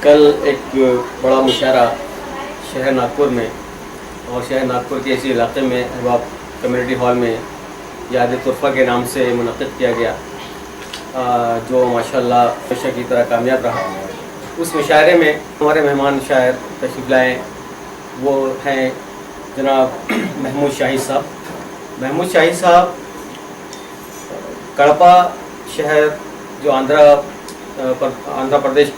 कल एक बड़ा मुशायरा शहर नागपुर में और शहर नागपुर के इसी इलाके में अहबाब कम्युनिटी हॉल में याद तुरफ़ा के नाम से मुनक़िद किया गया, जो माशाअल्लाह हमेशा की तरह कामयाब रहा। उस मुशायरे में हमारे मेहमान शायर तशरीफ़ लाए, वो हैं जनाब महमूद शाही साहब। महमूद शाही साहब कड़पा शहर जो आंध्र प्रदेश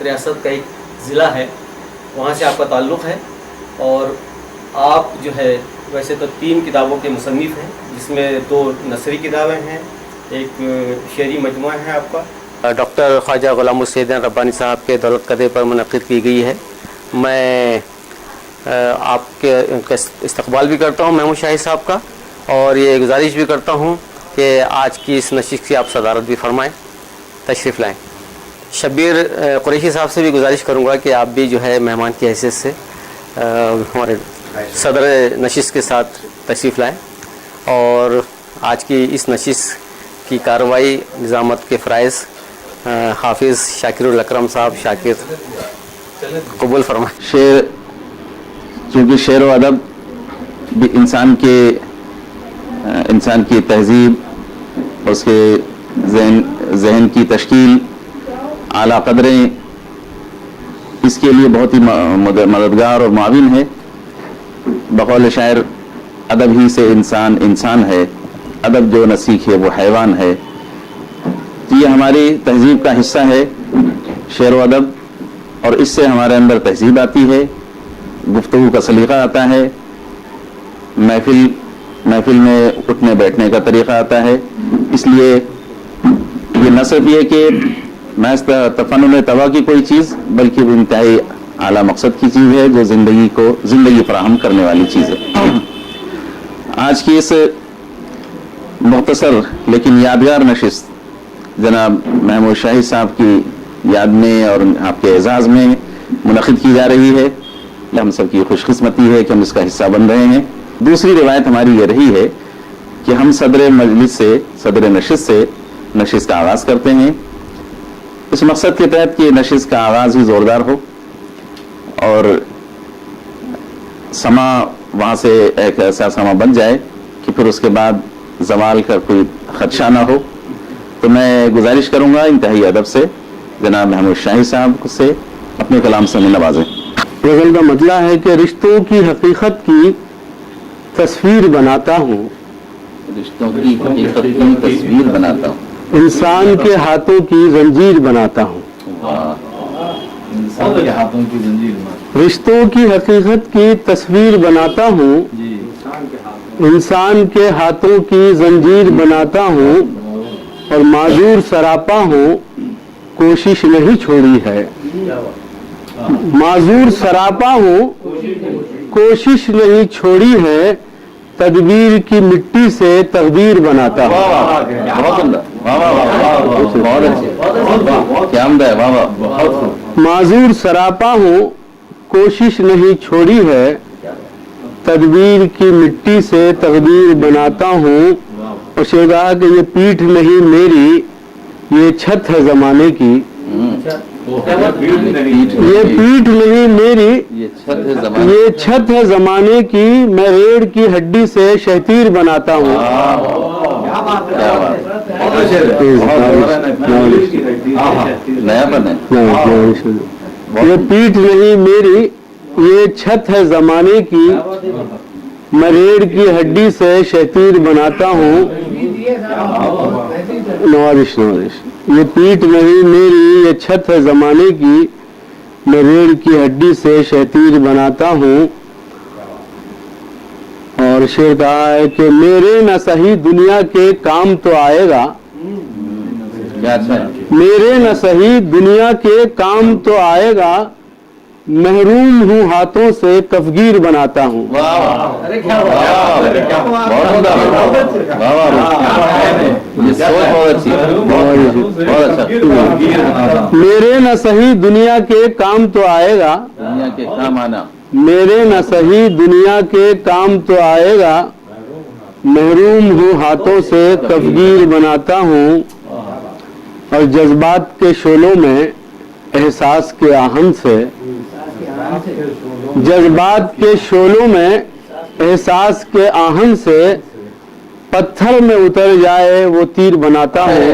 रियासत का एक ज़िला है, वहाँ से आपका ताल्लुक़ है और आप जो है वैसे तो 3 किताबों के मुसन्निफ़ हैं, जिसमें 2 नसरी किताबें हैं, एक शेरी मजमुआ है आपका। डॉक्टर ख्वाजा ग़ुलाम हुसैन रब्बानी साहब के दौलत कदे पर मुनक़िद की गई है। मैं आपके इस्तक़बाल भी करता हूँ महमूद शाही साहब का, और ये गुजारिश भी करता हूँ कि आज की इस नशिस्त की आप सदारत भी फरमाएँ, तशरीफ़ लाएँ। शब्बीर कुरैशी साहब से भी गुजारिश करूँगा कि आप भी जो है मेहमान की हैसियत से हमारे सदर नशिस्त के साथ तशरीफ़ लाएँ और आज की इस नशिस्त की कार्रवाई निज़ामत के फ़राइज़ हाफिज़ शाकिरुल अकरम साहब शाकिर कबूल फरमाएँ। शेर, चूँकि शेर व अदब भी इंसान की तहज़ीब, उसके जहन की तश्कील, आला कदरें, इसके लिए बहुत ही मददगार और माविन है। बक़ौल शायर, अदब ही से इंसान इंसान है, अदब जो न सीखे वो हैवान है। तो ये हमारी तहज़ीब का हिस्सा है शेर व अदब, और इससे हमारे अंदर तहज़ीब आती है, गुफ्तगू का सलीक़ा आता है, महफिल में उठने बैठने का तरीक़ा आता है। इसलिए ये न सिर्फ ये कि महज तफन्नुन तवा की कोई चीज़, बल्कि वो इंतहाई आला मकसद की चीज़ है, जो ज़िंदगी फराहम करने वाली चीज़ है। आज की इस मुख्तसर लेकिन यादगार नशिस्त जनाब महमूद शाही साहब की याद में और आपके एजाज़ में मुनक़िद की जा रही है। हम सब की खुशकिस्मती है कि हम इसका हिस्सा बन रहे हैं। दूसरी रिवायत हमारी ये रही है कि हम सदर मजलिस से, सदर नशिस्त से नशिस्त का आगाज़ करते हैं, इस मकसद के तहत कि नशिस्त का आगाज़ ही ज़ोरदार हो और समा वहाँ से एक ऐसा समा बन जाए कि फिर उसके बाद ज़वाल का कोई ख़दशा ना हो। तो मैं गुजारिश करूँगा इंतहाई अदब से जनाब महमूद शाही साहब से अपने कलाम से नवाजें। गज़ल का मतला है कि रिश्तों की हकीकत की तस्वीर बनाता हूँ, रिश्तों की हकीकत की तस्वीर बनाता हूँ, इंसान के हाथों की जंजीर बनाता हूँ। इंसान के हाथों की जंजीर बनाता हूँ। रिश्तों की हकीकत की तस्वीर बनाता हूँ, इंसान के हाथों की जंजीर बनाता हूँ, और माजूर सरापा हूँ, कोशिश नहीं छोड़ी है। माजूर सरापा हूँ, कोशिश नहीं छोड़ी है, तदबीर की मिट्टी से तकदीर बनाता हूँ। माजूर सरापा हूँ, कोशिश नहीं छोड़ी है, तदबीर की मिट्टी से तकदीर बनाता हूँ। और शेर कहा कि ये पीठ नहीं मेरी, ये छत है ज़माने की। ये पीठ नहीं मेरी, ये छत है ज़माने की, मैं रेड़ की हड्डी से शहतीर बनाता हूँ। ये पीठ नहीं मेरी, ये छत है ज़माने की, मैं रेड़ की हड्डी से शहतीर बनाता हूँ। नवाजिश ये पीठ नहीं मेरी, ये छत है ज़माने की, मैं रेड़ की हड्डी से शहतीर बनाता हूँ। और शेर कहा है कि मेरे न सही दुनिया के काम तो आएगा, मेरे न सही दुनिया के काम तो आएगा, महरूम हूँ हाथों से कफगीर बनाता हूँ। मेरे न सही दुनिया के काम तो आएगा, दुनिया के काम आना, मेरे न सही दुनिया के काम तो आएगा, महरूम हूँ हाथों से कफगीर बनाता हूँ। और जज्बात के शोलों में एहसास احساس کے آہن سے جذبات کے شعلوں میں احساس کے آہن سے پتھر میں اتر جائے وہ تیر بناتا ہوں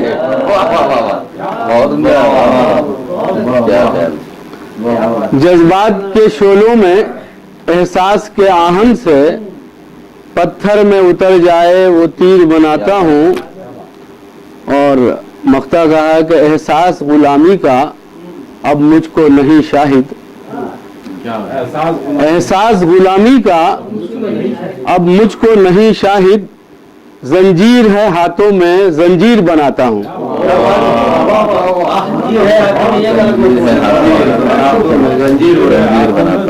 جذبات کے شعلوں میں احساس کے آہن سے پتھر میں اتر جائے وہ تیر بناتا ہوں. اور مقطع کہا کہ احساس غلامی کا اب مجھ کو نہیں شاہد, احساس غلامی کا اب مجھ کو نہیں شاہد, زنجیر ہے ہاتھوں میں زنجیر بناتا ہوں.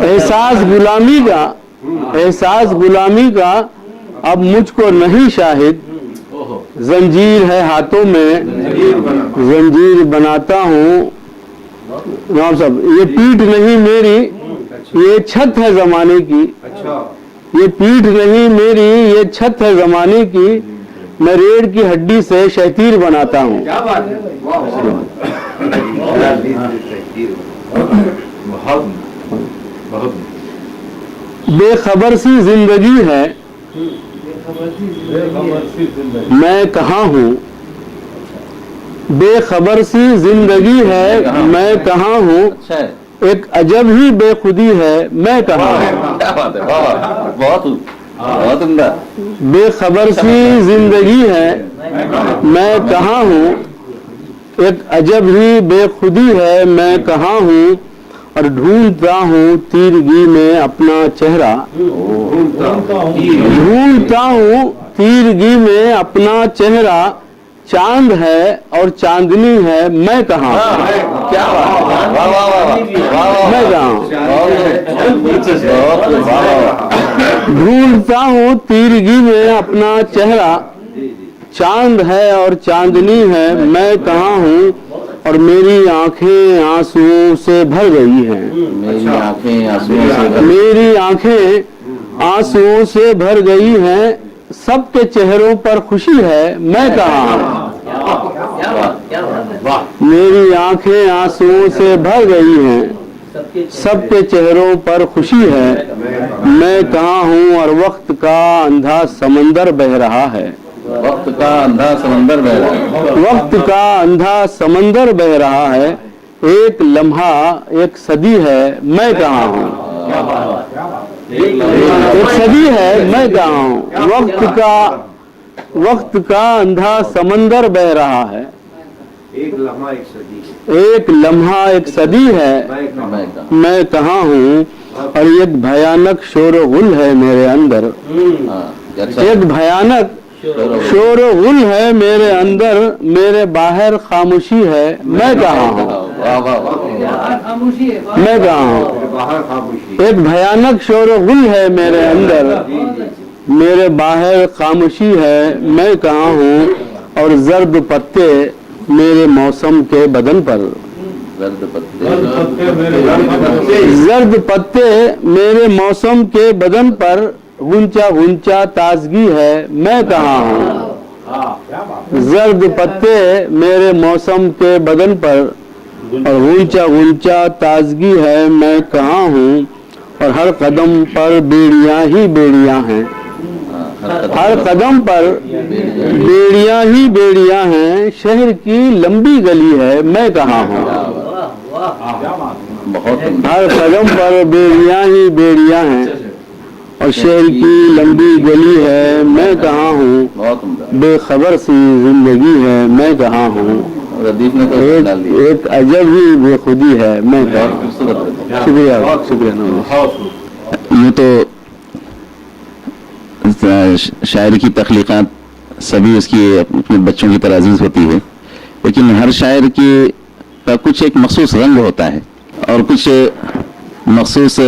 احساس غلامی کا اب مجھ کو نہیں شاہد, زنجیر ہے ہاتھوں میں زنجیر بناتا ہوں. نواب صاحب, یہ پیٹھ نہیں میری یہ چھت ہے زمانے کی, یہ پیٹھ نہیں میری یہ چھت ہے زمانے کی, میں ریڑھ کی ہڈی سے شہتیر بناتا ہوں. بے خبر سی زندگی ہے میں کہاں ہوں, بے خبر سی زندگی ہے میں کہاں ہوں, ایک عجب ہی بے خودی ہے میں کہاں ہوں. بے خبر سی زندگی ہے میں کہاں ہوں, ایک عجب ہی بے خودی ہے میں کہاں ہوں, اور ڈھونڈتا ہوں تیرگی میں اپنا چہرہ, ڈھونڈتا ہوں تیرگی میں اپنا چہرہ, چاند ہے اور چاندنی ہے میں کہاں ہوں, میں کہاں ہوں. ڈھونڈتا ہوں تیرگی میں اپنا چہرہ, چاند ہے اور چاندنی ہے میں کہاں ہوں, اور میری آنکھیں آنسوؤں سے بھر گئی ہیں, میری آنکھیں آنسوؤں سے بھر گئی ہیں, سب کے چہروں پر خوشی ہے میں کہاں ہوں. میری آنکھیں آنسوؤں سے بھر گئی ہیں, سب کے چہروں پر خوشی ہے میں کہاں ہوں, اور وقت کا اندھا سمندر بہہ رہا ہے, وقت کا اندھا سمندر بہہ رہا ہے, وقت کا اندھا سمندر بہہ رہا ہے, ایک لمحہ ایک صدی ہے میں کہاں ہوں, ایک صدی ہے میں کہاں ہوں. وقت کا اندھا سمندر بہہ رہا ہے, ایک لمحہ ایک صدی ہے میں کہاں ہوں, اور ایک بھیانک شور و غل ہے میرے اندر, ایک بھیانک شور و غل ہے میرے اندر, میرے باہر خاموشی ہے میں کہاں ہوں, میں کہاں ہوں. ایک بھیانک شور و غل ہے میرے اندر, میرے باہر خاموشی ہے میں کہاں ہوں, اور زرد پتے میرے موسم کے بدن پر, زرد پتے میرے موسم کے بدن پر, غنچہ غنچہ تازگی ہے میں کہاں ہوں. زرد پتے میرے موسم کے بدن پر, اور غنچہ غنچہ تازگی ہے میں کہاں ہوں, اور ہر قدم پر بیڑیاں ہی بیڑیاں ہیں, ہر قدم پر بیڑیاں ہی بیڑیاں ہیں, شہر کی لمبی گلی ہے میں کہاں ہوں. ہر قدم پر بیڑیاں ہی بیڑیاں ہیں, اور شہر کی لمبی گلی ہے میں کہاں ہوں, بے خبر سی زندگی ہے میں کہاں ہوں, ایک عجب ہی بے خودی ہے میں کہاں ہوں. شکریہ. یوں تو شاعر کی تخلیقات سبھی اس کی اپنے بچوں کی طرح عزیز ہوتی ہے, لیکن ہر شاعر کی کا کچھ ایک مخصوص رنگ ہوتا ہے, اور کچھ مخصوص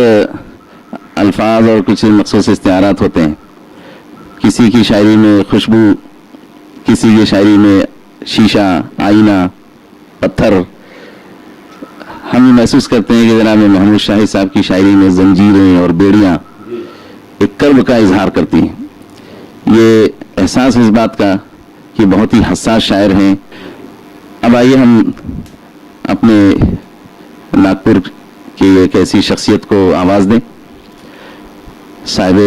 الفاظ اور کچھ مخصوص استعارات ہوتے ہیں. کسی کی شاعری میں خوشبو, کسی کی شاعری میں شیشہ, آئینہ, پتھر. ہم محسوس کرتے ہیں کہ جناب محمود شاہد صاحب کی شاعری میں زنجیریں اور بیڑیاں ایک کرب کا اظہار کرتی ہیں. یہ احساس اس بات کا کہ بہت ہی حساس شاعر ہیں. اب آئیے ہم اپنے नागपुर की एक ऐसी शख्सियत को आवाज़ दें। साहिब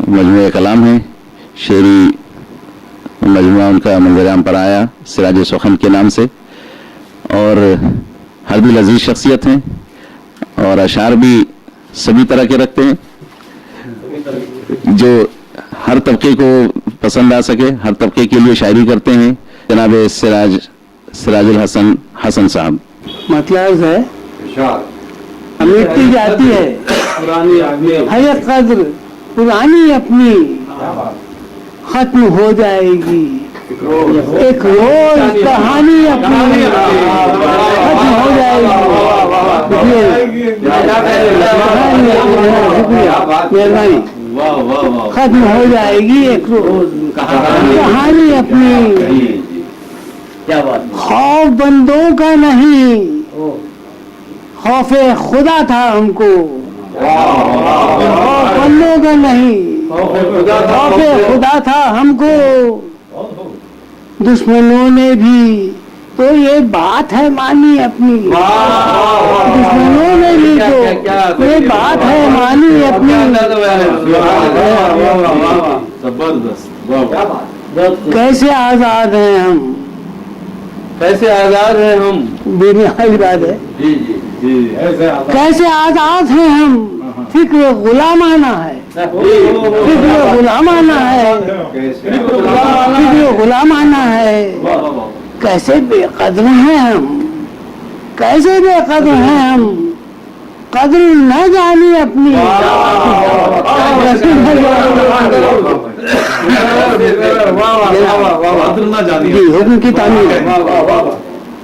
मजमूए कलाम है, शेरी मजमुआ उनका मंजर-ए-आम पर आया सिराज सुखन के नाम से, और हर दिल अजीज शख्सियत हैं और अशार भी सभी तरह के रखते हैं जो हर तबके को पसंद आ सके, हर तबके के लिए शायरी करते हैं। जनाब सिराजुल हसन हसन साहब। मतलब है मिट्टी जाती है है कद्र पुरानी अपनी खत्म हो जाएगी, एक रोज कहानी अपनी खत्म हो जाएगी। मेहरबानी, खत्म हो जाएगी एक रोज कहानी अपनी। खौफ बंदों का नहीं, खौफे खुदा था हमको। खौफ बंदों का नहीं, खौफे खुदा था हमको। दुश्मनों ने भी तो ये बात है मानी अपनी, दुश्मनों ने भी तो ये बात है मानी अपनी। कैसे आजाद हैं हम, कैसे आजाद हैं हम, बेनिहायत बात है। कैसे आजाद हैं हम, फिक्र गुलामाना है, फिक्र गुलामाना है, फिक्र गुलामाना है। कैसे बेकदर हैं हम, कैसे बेकदर हैं हम, कदर न जानी अपनी। जी हुक्म की तामीर।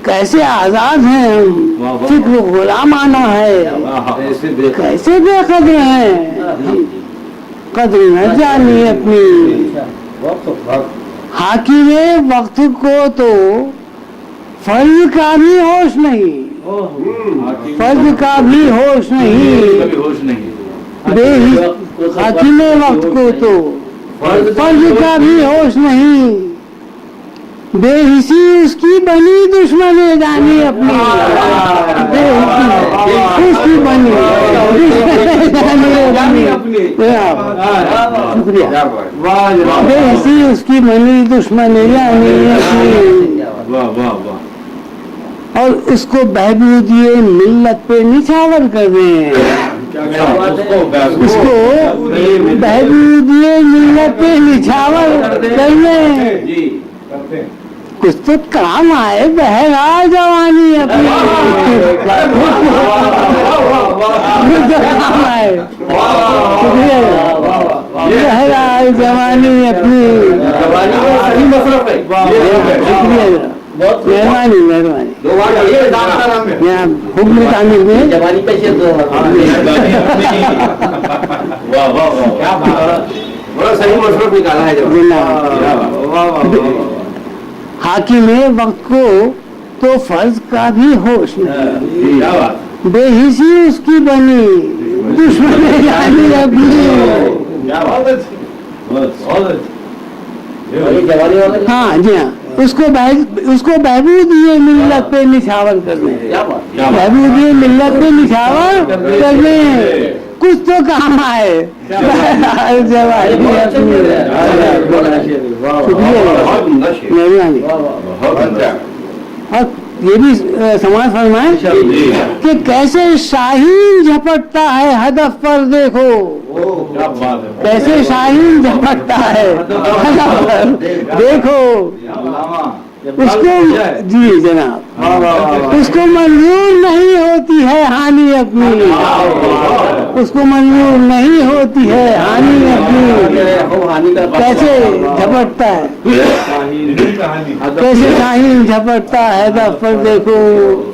कैसे आजाद हैं हम, फिक्र गुलामाना है। कैसे बेकदर हैं, कदर न जानी अपनी। हाकिमे वक्त को तो फर्ज का भी होश नहीं, फर्ज का भी होश नहीं। हाकिमे वक्त को तो फर्ज का भी होश नहीं। बेहिसी उसकी बनी दुश्मने जानी अपनी, बेहिसी उसकी बनी दुश्मने जानी अपनी। शुक्रिया। बेहिसी उसकी बनी दुश्मने जानी अपनी, और उसको बहबूद ये मिल्लत पे निछावर कर दें। उसको बहबूद ये मिल्लत पे निछावर कर दें। कुछ तो काम आए बहरा जवानी अपनी, काम आए बहरा जवानी अपनी। मेहरबानी मेहरबानी। यहाँ हुक्म तामीर में जवानी पे शेर दो। बड़ा सही मसरूफ निकाला है। हाकिमे वक्त को तो फर्ज का भी होश नहीं। बेहिसी उसकी बनी दुश्मने जानी अपनी। हाँ जी हाँ, उसको बहबूद ये मिल्लत पे निछावर करने, बहबूद ये मिल्लत पे निछावर करने। कुछ तो काम आए मेहरबानी। और ये भी समाज फरमाए कि कैसे शाहीन झपटता है हदफ पर देखो, कैसे शाहीन झपटता है हदफ पर देखो। उसको जी जनाब, उसको मंजूर नहीं होती है हानि अपनी, उसको मंजूर नहीं होती है हानि अपनी। कैसे झपटता है, कैसे शाहीन झपटता है हदफ पर देखो।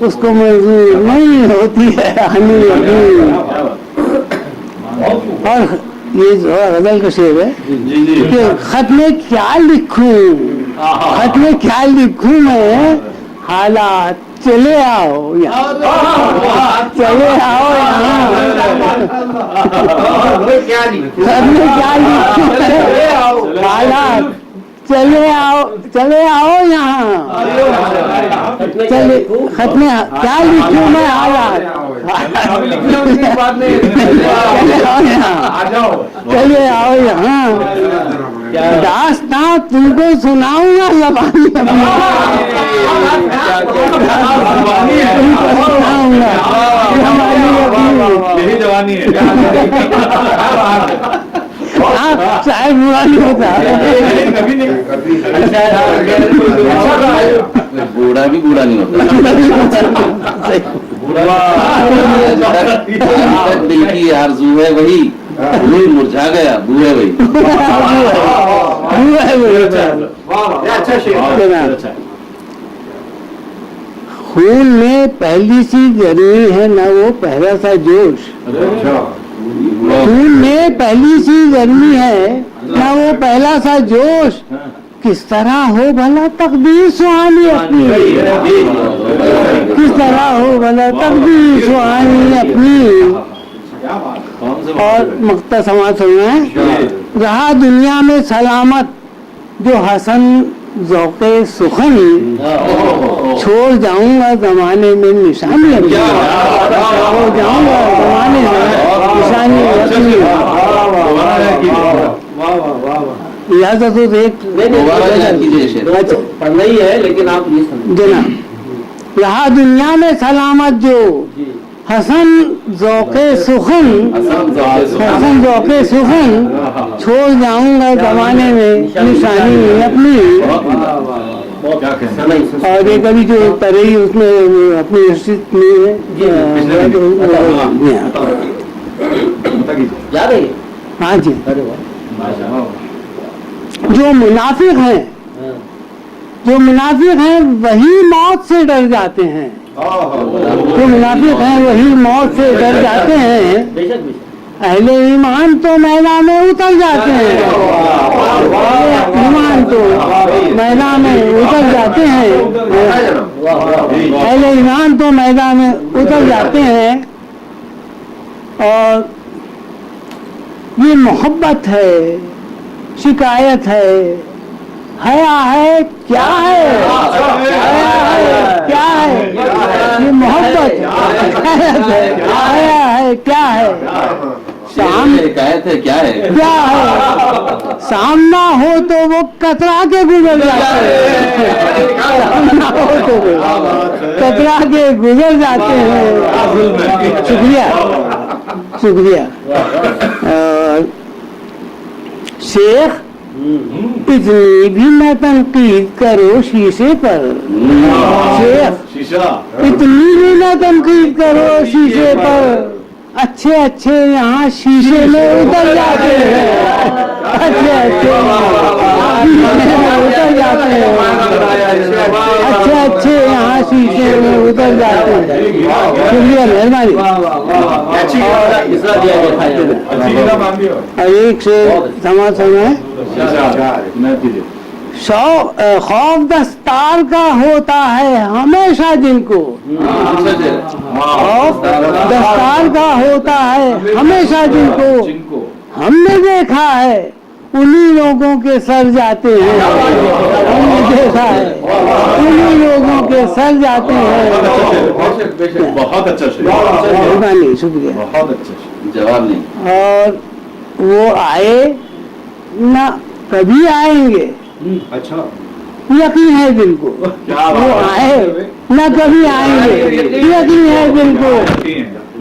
उसको मंजूर नहीं होती है हानि अपनी। और ये जो गजल का शेर है कि खत में क्या लिखूं, खत में क्या लिखूं मैं, हालात चले आओ यहाँ, चले आओ यहाँ। खत में क्या लिखूं हालात चले आओ यहाँ। चले खत में क्या लिखूं मैं हालात چلیے آؤ یہاں داستان تم کو سناؤں گا زبانی سناؤں گا یہی جوانی ہے. صاحب برا نہیں ہوتا کبھی نہیں. بوڑھا بھی بوڑھا نہیں ہوتا. دل کی آرزو ہے وہی, پھول مرجھا گیا بو ہے وہی. خون میں پہلی سی گرمی ہے نہ وہ پہلا سا جوش. خون میں پہلی سی گرمی ہے نہ وہ پہلا سا جوش. کس طرح ہو بھلا تقدیر سہانی اپنی, کس طرح ہو بھلا تقدیر سہانی اپنی. اور مقطع سماعت سننا ہے. رہا دنیا میں سلامت جو حسن ذوق سخن, چھوڑ جاؤں گا زمانے میں نشانی اپنی, چھوڑ جاؤں گا زمانے میں نشانی اپنی. اجازت ہو تو ایک پڑھنا ہی ہے لیکن آپ یہ سمجھ دینا. رہا دنیا میں سلامت جو حسن ذوق سخن, حسن ذوق سخن, چھوڑ جاؤں گا زمانے میں نشانی اپنی. اور یہ کبھی جو ترئی اس میں اپنی حیثیت میں یاد ہے. ہاں جی. جو منافق ہیں, جو منافق ہیں وہی موت سے ڈر جاتے ہیں. جو منافق ہیں وہی موت سے ڈر جاتے ہیں. اہل ایمان تو میدان میں اتر جاتے ہیں, ایمان تو میدان میں اتر جاتے ہیں, اہل ایمان تو میدان میں اتر جاتے ہیں. اور یہ محبت ہے, شکایت ہے, حیا ہے, کیا ہے, کیا ہے یہ محبت, شکایت ہے, حیا ہے, کیا ہے, شکایت ہے, کیا ہے, کیا ہے. سامنا ہو تو وہ کترا کے گزر جاتے ہیں, سامنا ہو تو کترا کے گزر جاتے ہیں. شکریہ شکریہ. شیخ اتنی بھی نہ تنقید کرو شیشے پر, شیخ اتنی بھی نہ تنقید کرو شیشے پر, اچھے اچھے یہاں شیشے میں اتر جاتے ہیں, اچھے اچھے شیشے میں اتر جاتے ہیں, اچھے اچھے یہاں شیشے میں اتر جاتے ہیں. شکریہ, مہربانی. اور ایک سے سماعت سنا ہے. خوف دستار کا ہوتا ہے ہمیشہ جن کو, خوف دستار کا ہوتا ہے ہمیشہ جن کو, ہم نے دیکھا ہے انہی لوگوں کے سر جاتے ہیں, ہم نے دیکھا ہے انہی لوگوں کے سر جاتے ہیں. بہت اچھا مہربانی, شکریہ. بہت اچھا جواب نہیں. اور وہ آئے نہ کبھی آئیں گے, اچھا یقین ہے دل کو. وہ آئے نہ کبھی آئیں گے, یقین ہے دل کو.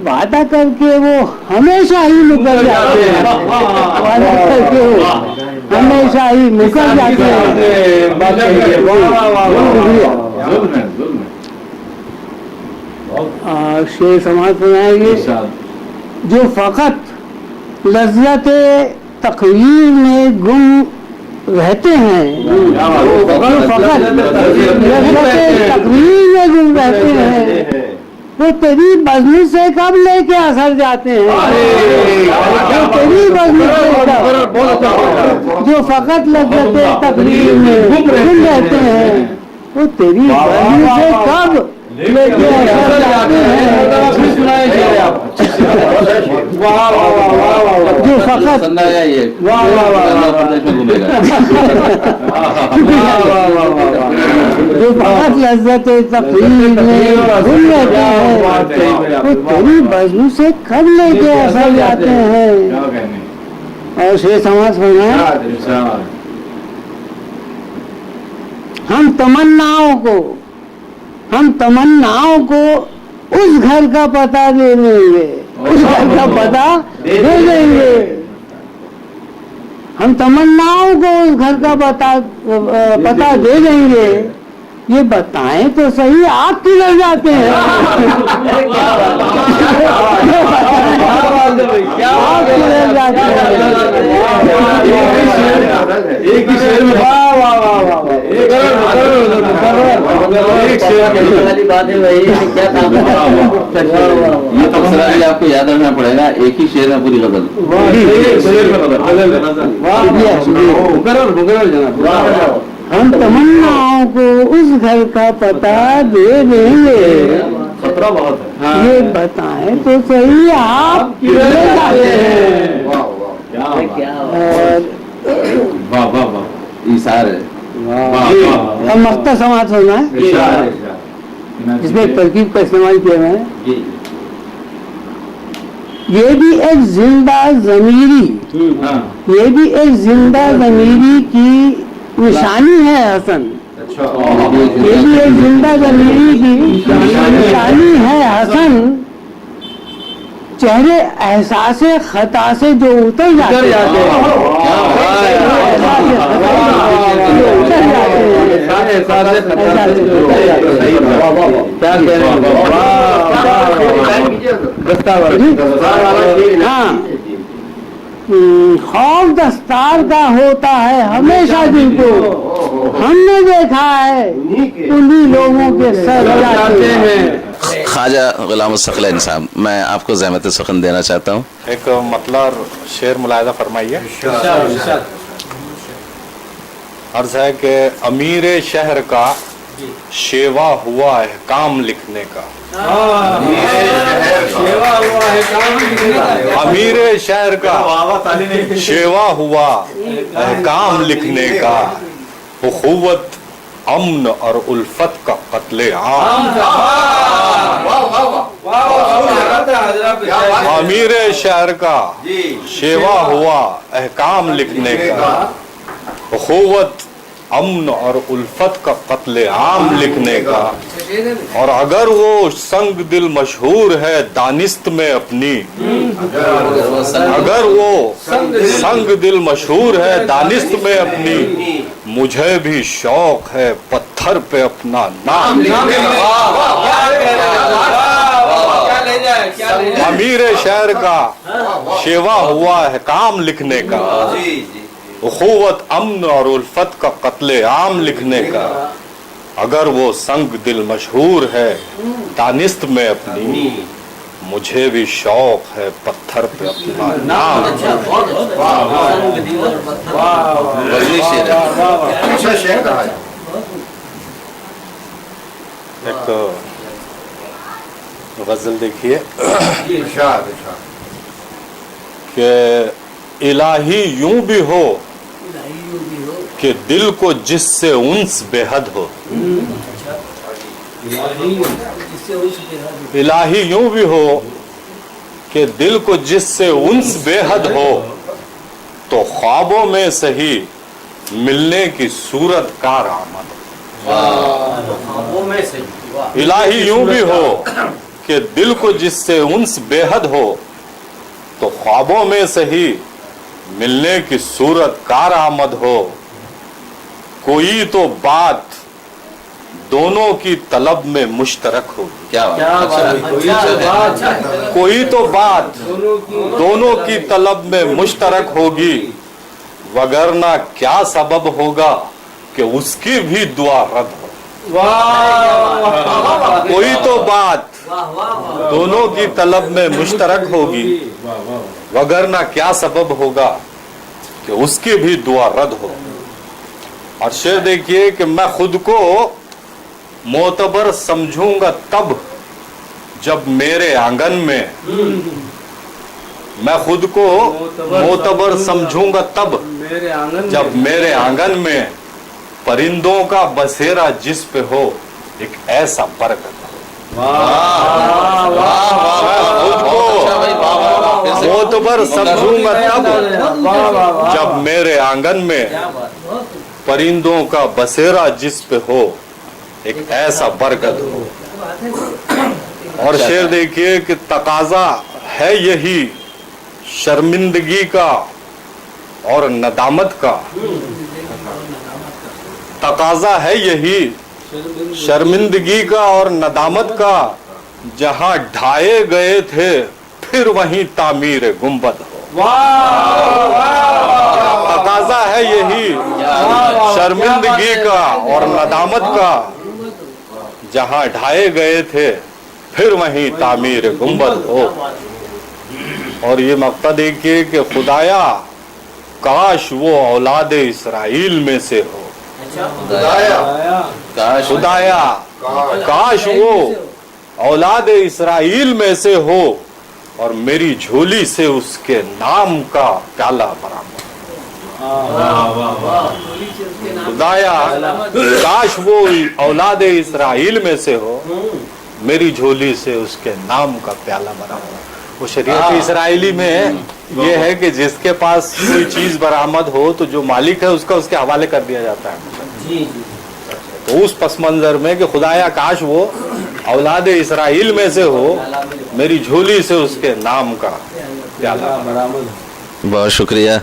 وعدہ کر کے وہ ہمیشہ ہی مکر جاتے ہیں, وعدہ کر کے وہ ہمیشہ ہی مکر جاتے ہیں. اور شعر سماعت سنائیں گے. جو فقط لذت تقریر میں گم رہتے ہیں, جو فقط لذت تقریر میں گم رہتے ہیں, وہ تیری بزم سے کب لے کے اثر جاتے ہیں, وہ تیری بزم سے کب, جو فقط لذت تقریر میں گم رہتے ہیں, وہ تیری بزم سے کب لے کے اثر جاتے ہیں. جو فقط یہ جو بہت لذت تقریر میں گم رہتے ہیں وہ تیری بزم سے کب لے کے اصل جاتے ہیں. کیا کہنے. اور شیر سماج فرمایا ہم تمناؤں کو اس گھر کا پتہ دے دیں گے, اس گھر کا پتہ دے دیں گے. ہم تمناؤں کو اس گھر کا پتہ دے دیں گے. یہ بتائیں تو صحیح آپ کدھر جاتے ہیں. آپ کدھر جاتے ایک ہی شہر میں بات ہے بھائی, کیا کام ہے. یہ تبصرہ بھی آپ کو یاد رکھنا پڑے گا, ایک ہی شعر ہے پوری غزل. ہم تمناؤں کو اس گھر کا پتہ دے دیں گے. خطرہ بہت ہے. یہ بتائیں تو صحیح آپ کدھر جاتے ہیں. اور واہ واہ واہ. ایثار ہے. اب مقطع سماعت ہونا ہے جس میں ترکیب کا استعمال کیا گیا ہے. یہ بھی ایک زندہ ضمیری, یہ بھی ایک زندہ ضمیری کی نشانی ہے حسن. یہ بھی ایک زندہ ضمیری کی نشانی ہے حسن. چہرے احساس خطا سے جو اتر جاتے ہیں, خوف دستار کا ہوتا ہے ہمیشہ جن کو ہم نے دیکھا ہے انہی لوگوں کے سر جاتے ہیں. خواجہ غلام الثقلین صاحب, میں آپ کو زحمت سخن دینا چاہتا ہوں. ایک مطلب شعر ملاحظہ فرمائیے. عرض ہے کہ امیر شہر کا شیوا ہوا احکام لکھنے کا. امیر شہر کا شیوا ہوا احکام لکھنے کا. اخوت, امن اور الفت کا قتل عام. امیر شہر کا شیوا ہوا احکام لکھنے کا. اخوت, امن اور الفت کا قتل عام لکھنے کا. اور اگر وہ سنگ دل مشہور ہے دانست میں اپنی, اگر وہ سنگ دل مشہور ہے دانست میں اپنی, مجھے بھی شوق ہے پتھر پہ اپنا نام. امیر شہر کا شیوا ہوا احکام لکھنے کا. اخوت, امن اور الفت کا قتل عام لکھنے کا. اگر وہ سنگ دل مشہور ہے دانست میں اپنی, مجھے بھی شوق ہے پتھر پہ اپنا نام. ایک غزل دیکھیے کہ الہی یوں بھی ہو کہ دل کو جس سے انس بے حد ہو. الہی یوں بھی ہو کہ دل کو جس سے انس بے حد ہو, تو خوابوں میں صحیح ملنے کی صورت کار آمد. الہی یوں بھی ہو کہ دل کو جس سے انس بے حد ہو, تو خوابوں میں صحیح ملنے کی صورت کار آمد ہو. کوئی تو بات دونوں کی طلب میں مشترک ہو. کوئی تو بات دونوں کی طلب میں مشترک ہوگی, وگرنہ کیا سبب ہوگا کہ اس کی بھی دعا رد ہو. کوئی تو بات دونوں کی طلب میں مشترک ہوگی, وگرنہ کیا سبب ہوگا کہ اس کی بھی دعا رد ہو. اور شعر دیکھیے کہ میں خود کو معتبر سمجھوں گا تب جب میرے آنگن میں, میں خود کو معتبر سمجھوں گا تب جب میرے آنگن میں परिंदों का बसेरा जिस पे हो एक ऐसा बरकत वो तो पर समझूंगा तब जब मेरे आंगन में परिंदों का बसेरा जिस पे हो एक ऐसा बरकत हो। और शेर देखिए कि तकाजा है यही शर्मिंदगी का और नदामत का, तकाजा है यही शर्मिंदगी का और नदामत का, जहां ढाए गए थे फिर वहीं तामीर गुंबद हो। तकाजा है यही शर्मिंदगी का और नदामत का, जहां ढाए गए थे फिर वहीं तामीर गुंबद हो। और ये मक्ता देखिए कि खुदाया काश वो औलाद इस्राइल में से हो। खुदाया काश वो औलाद इस्राइल में से हो और मेरी झोली से उसके नाम का प्याला बरामद। खुदाया काश वो औलाद इस्राइल में से हो, मेरी झोली से उसके नाम का प्याला बरामद। वो शरीयत इस्राइली में ये है कि जिसके पास कोई चीज बरामद हो तो जो मालिक है उसका उसके हवाले कर दिया जाता है। तो उस पस मंजर में कि खुदाया काश वो औलाद इस्राइल में से हो, मेरी झोली से उसके नाम का प्याला बरामद। बहुत शुक्रिया,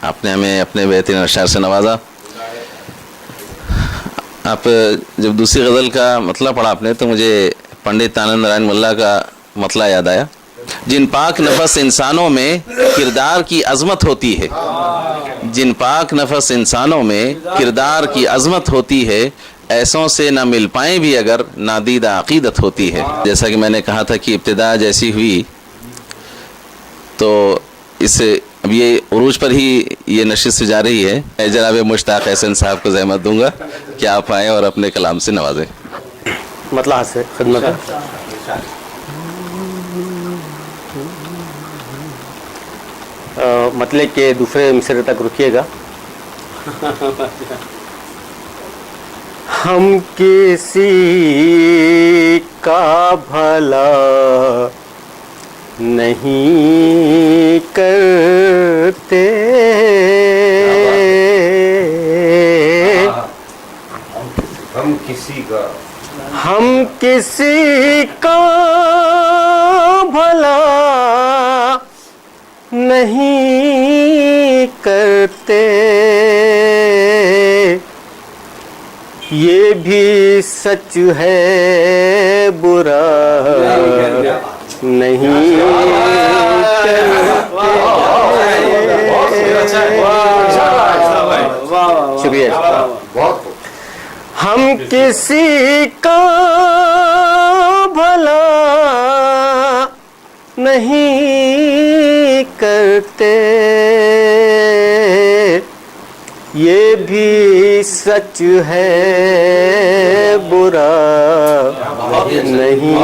आपने हमें अपने बेहतरीन अशार से नवाजा। आप जब दूसरी गज़ल का मतला पढ़ा आपने तो मुझे पंडित आनंद नारायण मुल्ला का मतला याद आया। जिन पाक नफस इंसानों में किरदार की अजमत होती है, जिन पाक नफस इंसानों में किरदार की अजमत होती है, ऐसों से ना मिल पाए भी अगर नादीदा अकीदत होती है। जैसा कि मैंने कहा था कि इब्तिदा जैसी हुई तो इस अब ये उरूज पर ही ये नशिस्त जा रही है। मैं जनाब मुश्ताक एहसन साहब को ज़हमत दूंगा कि आप आएँ और अपने कलाम से नवाजें। मतला से खिदमत है। मतले के दूसरे मिसरे तक रुकिएगा। हम किसी का भला नहीं करते, हम किसी का भला नहीं करते, ये भी सच है बुरा नहीं करते। शुक्रिया। हम किसी का भला नहीं करते, ये भी सच है बुरा नहीं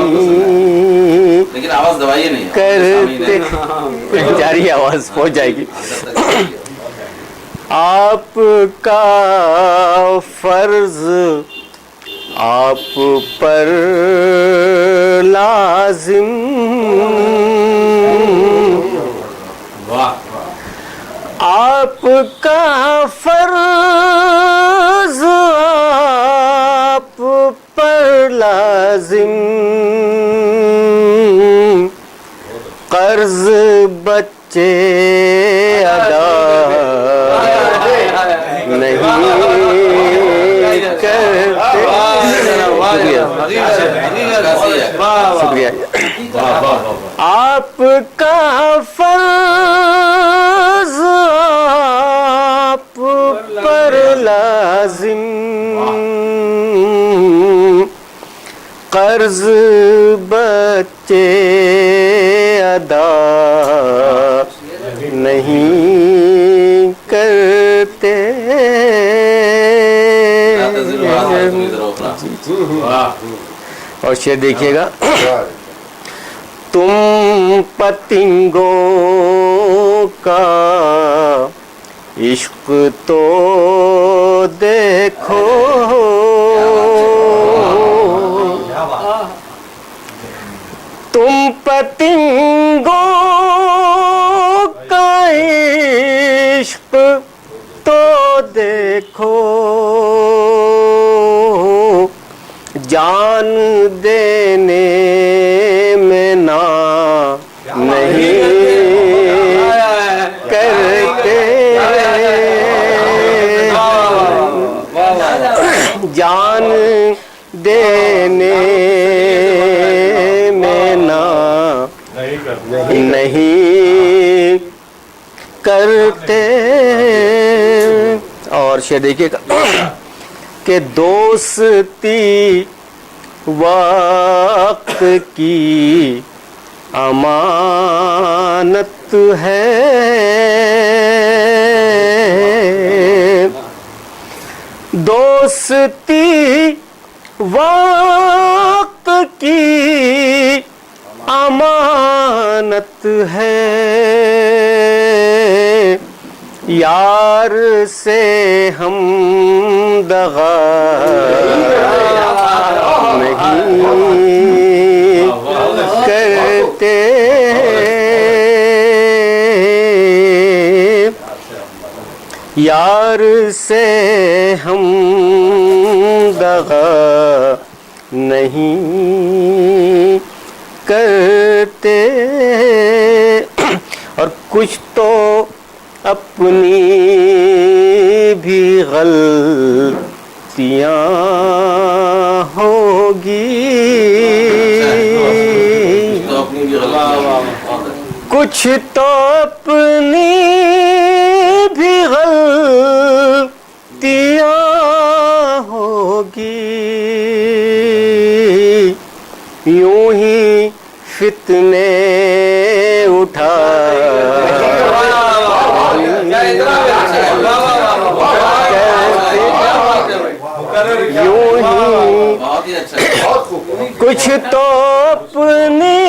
लेकिन आवाज दबाइए नहीं करते। जारी आवाज पहुंच जाएगी। आपका फर्ज आप पर लाजिम, आपका फर्ज आप पर लाजिम, कर्ज बच्चे अदा नहीं करते। शुक्रिया। आपका फर्ज आप पर लाजिम, कर्ज बच्चे अदा नहीं करते। और शेर देखिएगा। तुम पतिंगों का عشق تو دیکھو تم پتنگوں کا عشق تو دیکھو جان دینے میں نا نہیں کرتے جان دینے میں نا نہیں کرتے. اور شعر دیکھیے گا کہ دوستی وقت کی امانت ہے دوستی وقت کی امانت ہے یار سے ہم دغا نہیں کرتے یار سے ہم دغا نہیں کرتے. اور کچھ تو اپنی بھی غلطیاں ہوگی کچھ تو اپنی بھی غلطیاں ہوگی یوں ہی فتنے اٹھا کچھ تو اپنی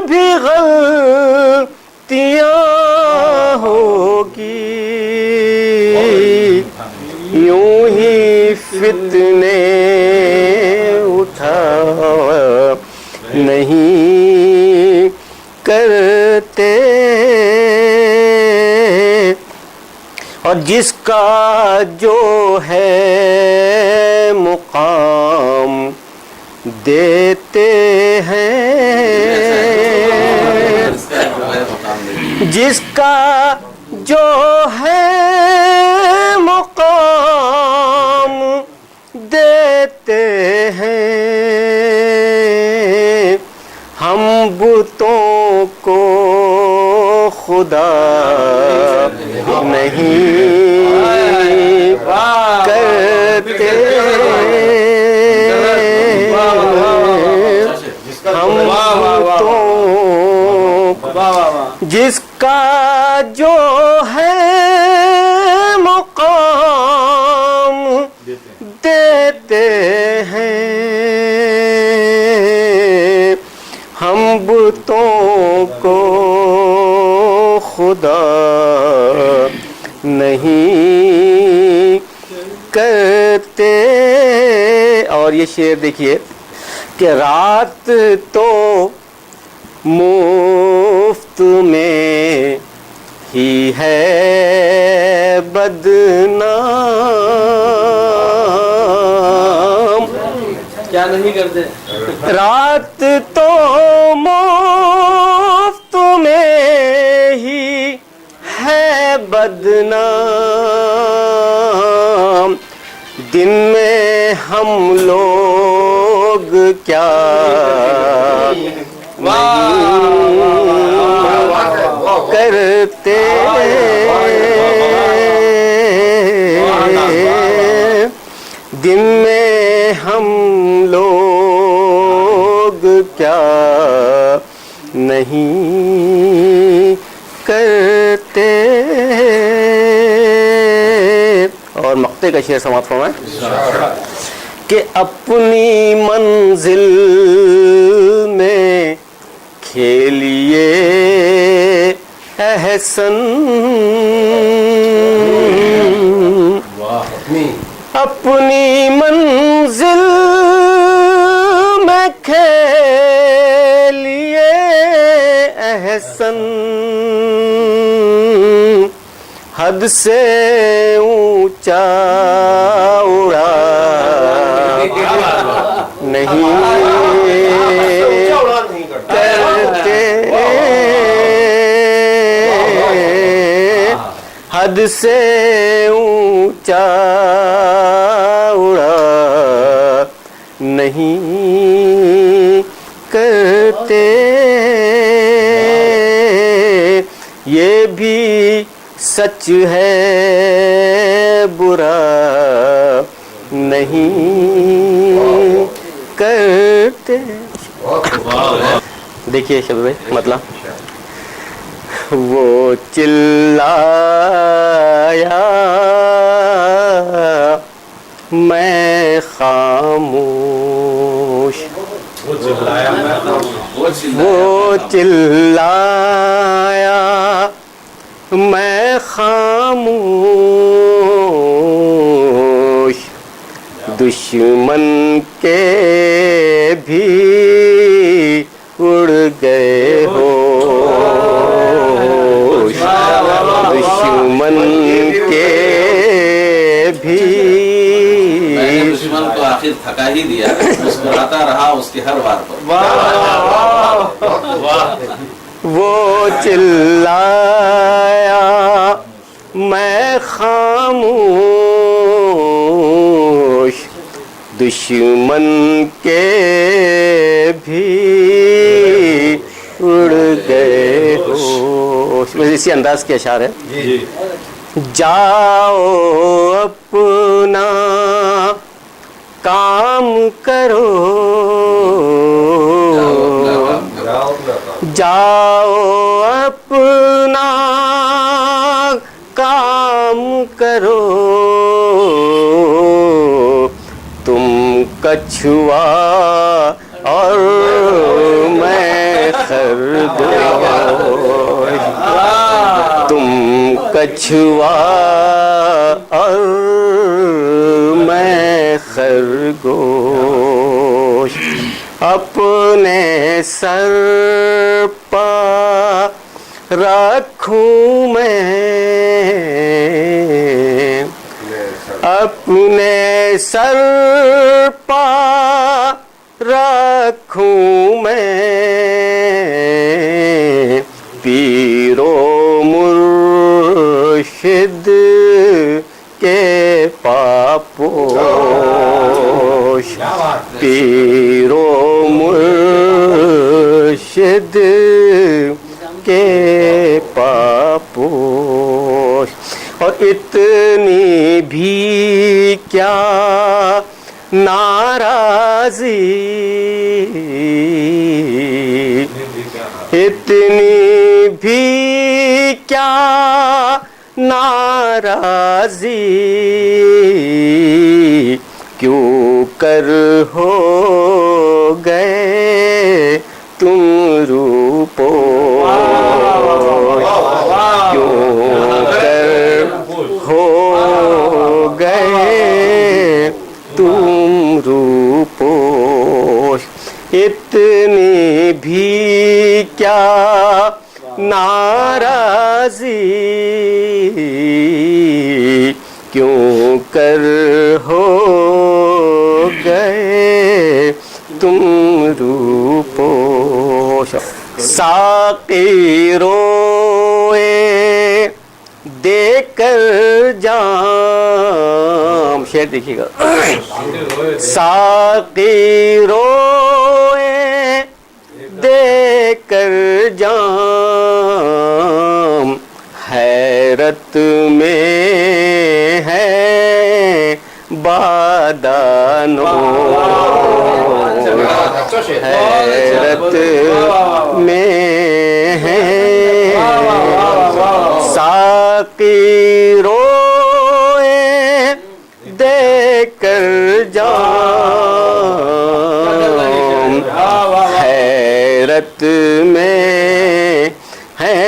بھی غلطیاں ہوگی یوں ہی فتنے اٹھا نہیں کرتے. اور جس کا جو ہے مقام دیتے ہیں جس کا جو ہے مقام دیتے ہیں ہم بتوں کو خدا نہیں کرتے ہم بتوں جس کا جو ہے مقام دیتے ہیں ہم بتوں کو خدا نہیں کرتے. اور یہ شعر دیکھیے کہ رات تو مفت میں ہی ہے بدنام کیا نہیں کرتے رات تو مفت میں ہی ہے بدنام دن میں ہم لوگ کیا کرتے دن میں ہم لوگ کیا نہیں کرتے. اور مقطع کا شعر سماعت فرمائیں کہ اپنی منزل میں کھیلیے احسن اپنی منزل میں کھیلیے احسن حد سے اونچا اڑا نہیں کرتے حد سے اونچا اڑا نہیں کرتے یہ بھی سچ ہے برا نہیں کرتے. دیکھیے شبیر بھائی مطلب وہ چلایا میں خاموش وہ چلایا میں خاموش دشمن کے بھی اڑ گئے ہوش دشمن کے بھی دشمن کو آخر تھکا ہی دیا مسکراتا رہا اس کے ہر وار پر وہ چلایا میں خاموش دشمن کے بھی اڑ گئے ہوش. اسی انداز کے اشعار ہے. جاؤ اپنا کام کرو جاؤ اپنا کام کرو تم کچھوا اور میں خرگوش تم کچھوا اور میں خرگوش اپنے سر پا رکھوں میں اپنے سر پا رکھوں میں پیر و مرشد کے پاپوش پیر و مرشد کے پاپوش اور اتنی بھی کیا ناراضی اتنی بھی کیا ناراضی کیوں کر ہو گئے تم روپوش کیوں کر ہو گئے تم روپوش اتنی بھی کیا ناراضی کیوں کر ہو گئے تم روپوش ساقی روئے دے کر جام شعر دیکھیے گا ساقی روئے دے کر جام حیرت میں ہے بادانوش حیرت میں ہے ساقی روئے دے کر جام حیرت میں ہے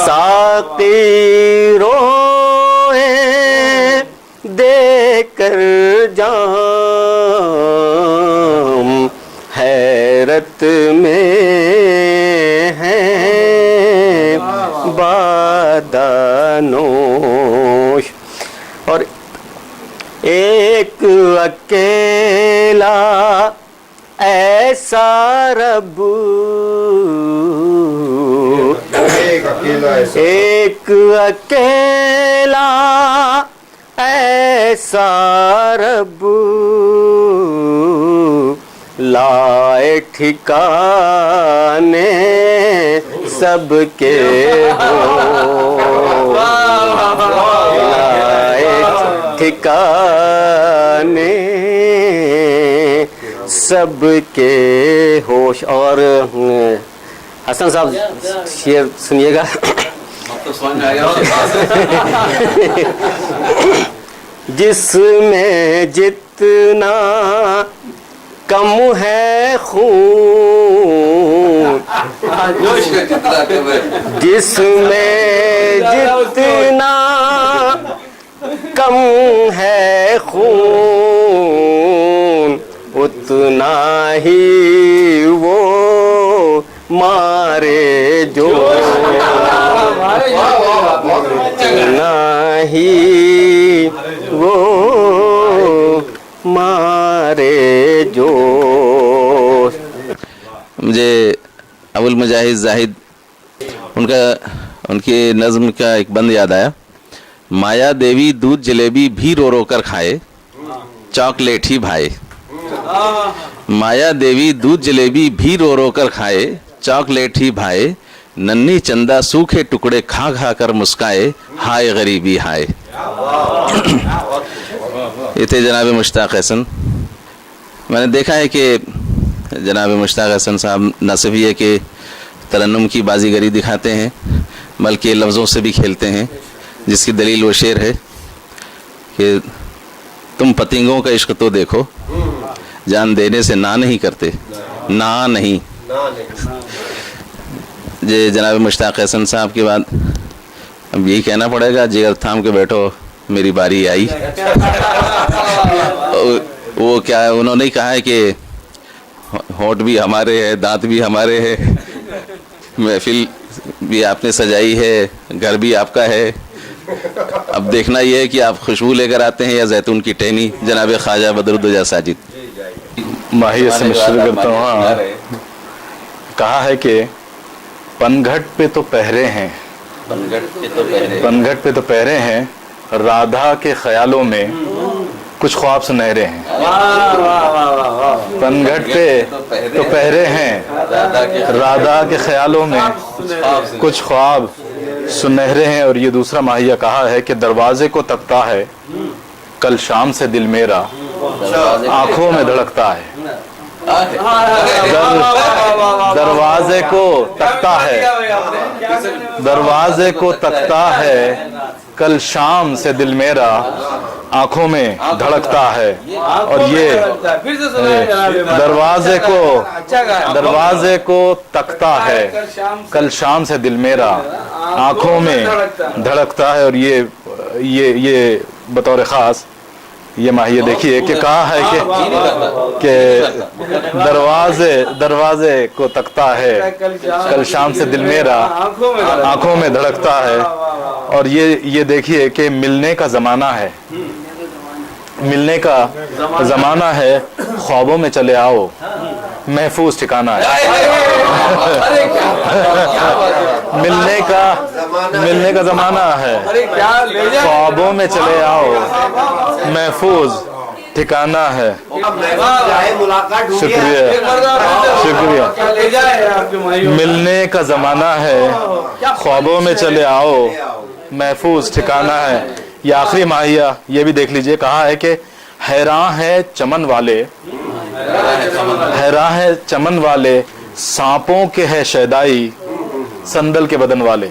ساقی روئے دے کر جام حیرت میں ہے بادانوش. اور ایک اکیلا ایسا رب، ایک اکیلا ایسا رب لائے ٹھکانے سب کے ہو، لائے ٹھکانے سب کے ہوش. اور حسن صاحب شعر سنیے گا. تو سمجھ میں آ گیا. جس میں جتنا کم ہے خون، جس میں جتنا کم ہے خون اتنا ہی وہ مارے جو، اتنا ہی وہ مارے جو. مجھے ابو المجاہد زاہد ان کی نظم کا ایک بند یاد آیا. مایا دیوی دودھ جلیبی بھی رو رو کر کھائے چاکلیٹ ہی بھائے. مایا دیوی دودھ جلیبی بھی رو رو کر کھائے چاکلیٹ ہی بھائے. ننھی چندہ سوکھے ٹکڑے کھا کھا کر مسکائے ہائے غریبی ہائے. یہ تھے جناب مشتاق احسن. میں نے دیکھا ہے کہ جناب مشتاق احسن صاحب نہ صرف یہ کہ ترنم کی بازیگری دکھاتے ہیں بلکہ لفظوں سے بھی کھیلتے ہیں، جس کی دلیل وہ شعر ہے کہ تم پتنگوں کا عشق تو دیکھو جان دینے سے نہ نہیں کرتے، نہ نہیں. جناب مشتاق احسن صاحب کے بعد اب یہی کہنا پڑے گا جگر تھام کے بیٹھو میری باری آئی. وہ کیا ہے، انہوں نے کہا ہے کہ ہونٹ بھی ہمارے ہیں، دانت بھی ہمارے ہیں، محفل بھی آپ نے سجائی ہے، گھر بھی آپ کا ہے. اب دیکھنا یہ ہے کہ آپ خوشبو لے کر آتے ہیں یا زیتون کی ٹہنی. جناب خواجہ بدرالدجا ساجد. ماہیت سے میں شروع کرتا ہوں. کہا ہے کہ پنگھٹ پہ تو پہرے ہیں، پنگھٹ پہ تو پہرے ہیں، رادھا کے خیالوں میں کچھ خواب سنہرے ہیں. پنگھٹ پہ تو پہرے ہیں، رادھا کے خیالوں میں کچھ خواب سنہرے ہیں. اور یہ دوسرا ماہیہ کہا ہے کہ دروازے کو تکتا ہے کل شام سے دل میرا آنکھوں میں دھڑکتا ہے. دروازے کو تکتا ہے، دروازے کو تکتا ہے کل شام سے دل میرا آنکھوں میں دھڑکتا ہے. اور یہ دروازے کو تکتا ہے کل شام سے دل میرا آنکھوں میں دھڑکتا ہے. اور یہ بطور خاص یہ ماہیہ دیکھیے کہ کہا ہے کہ دروازے کو تکتا ہے کل شام سے دل میرا آنکھوں میں دھڑکتا ہے. اور یہ دیکھیے کہ ملنے کا زمانہ ہے، ملنے کا زمانہ ہے، خوابوں میں چلے آؤ محفوظ ٹھکانہ ہے. ملنے کا زمانہ ہے، خوابوں میں چلے آؤ محفوظ ٹھکانہ ہے. شکریہ. ملنے کا زمانہ ہے، خوابوں میں چلے آؤ محفوظ ٹھکانہ ہے. یہ آخری ماہیہ یہ بھی دیکھ لیجئے. کہا ہے کہ حیران ہے چمن والے، حیران ہے چمن والے، سانپوں کے ہے شیدائی سندل کے بدن والے.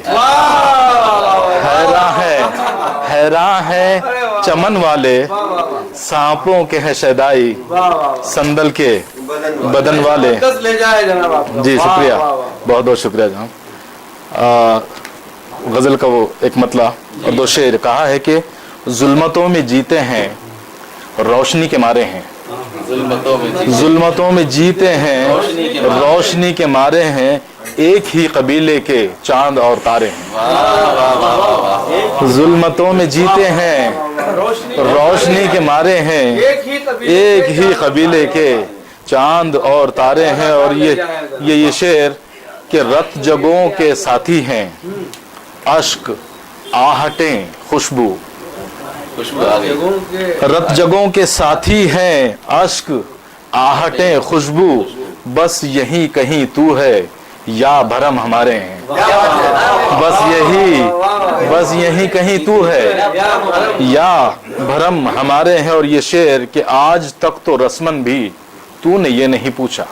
حیران ہے چمن والے، سانپوں کے ہے شیدائی سندل کے بدن والے. جی شکریہ، بہت بہت شکریہ جناب. غزل کا وہ ایک مطلع اور دو شعر کہا ہے کہ ظلمتوں میں جیتے ہیں روشنی کے مارے ہیں، ظلمتوں میں جیتے ہیں روشنی کے مارے ہیں، ایک ہی قبیلے کے چاند اور تارے ہیں۔ ظلمتوں میں جیتے ہیں روشنی کے مارے ہیں، ایک ہی قبیلے کے چاند اور تارے ہیں۔ اور یہ شعر کہ رت جگوں کے ساتھی ہیں، اشک آہٹیں خوشبو، رت جگوں کے ساتھی ہیں، اشک آہٹیں خوشبو، بس یہی کہیں تو ہے یا بھرم ہمارے ہیں، بس یہی کہیں تو ہے یا بھرم ہمارے ہیں۔ اور یہ شعر کہ آج تک تو رسمن بھی تو نے یہ نہیں پوچھا،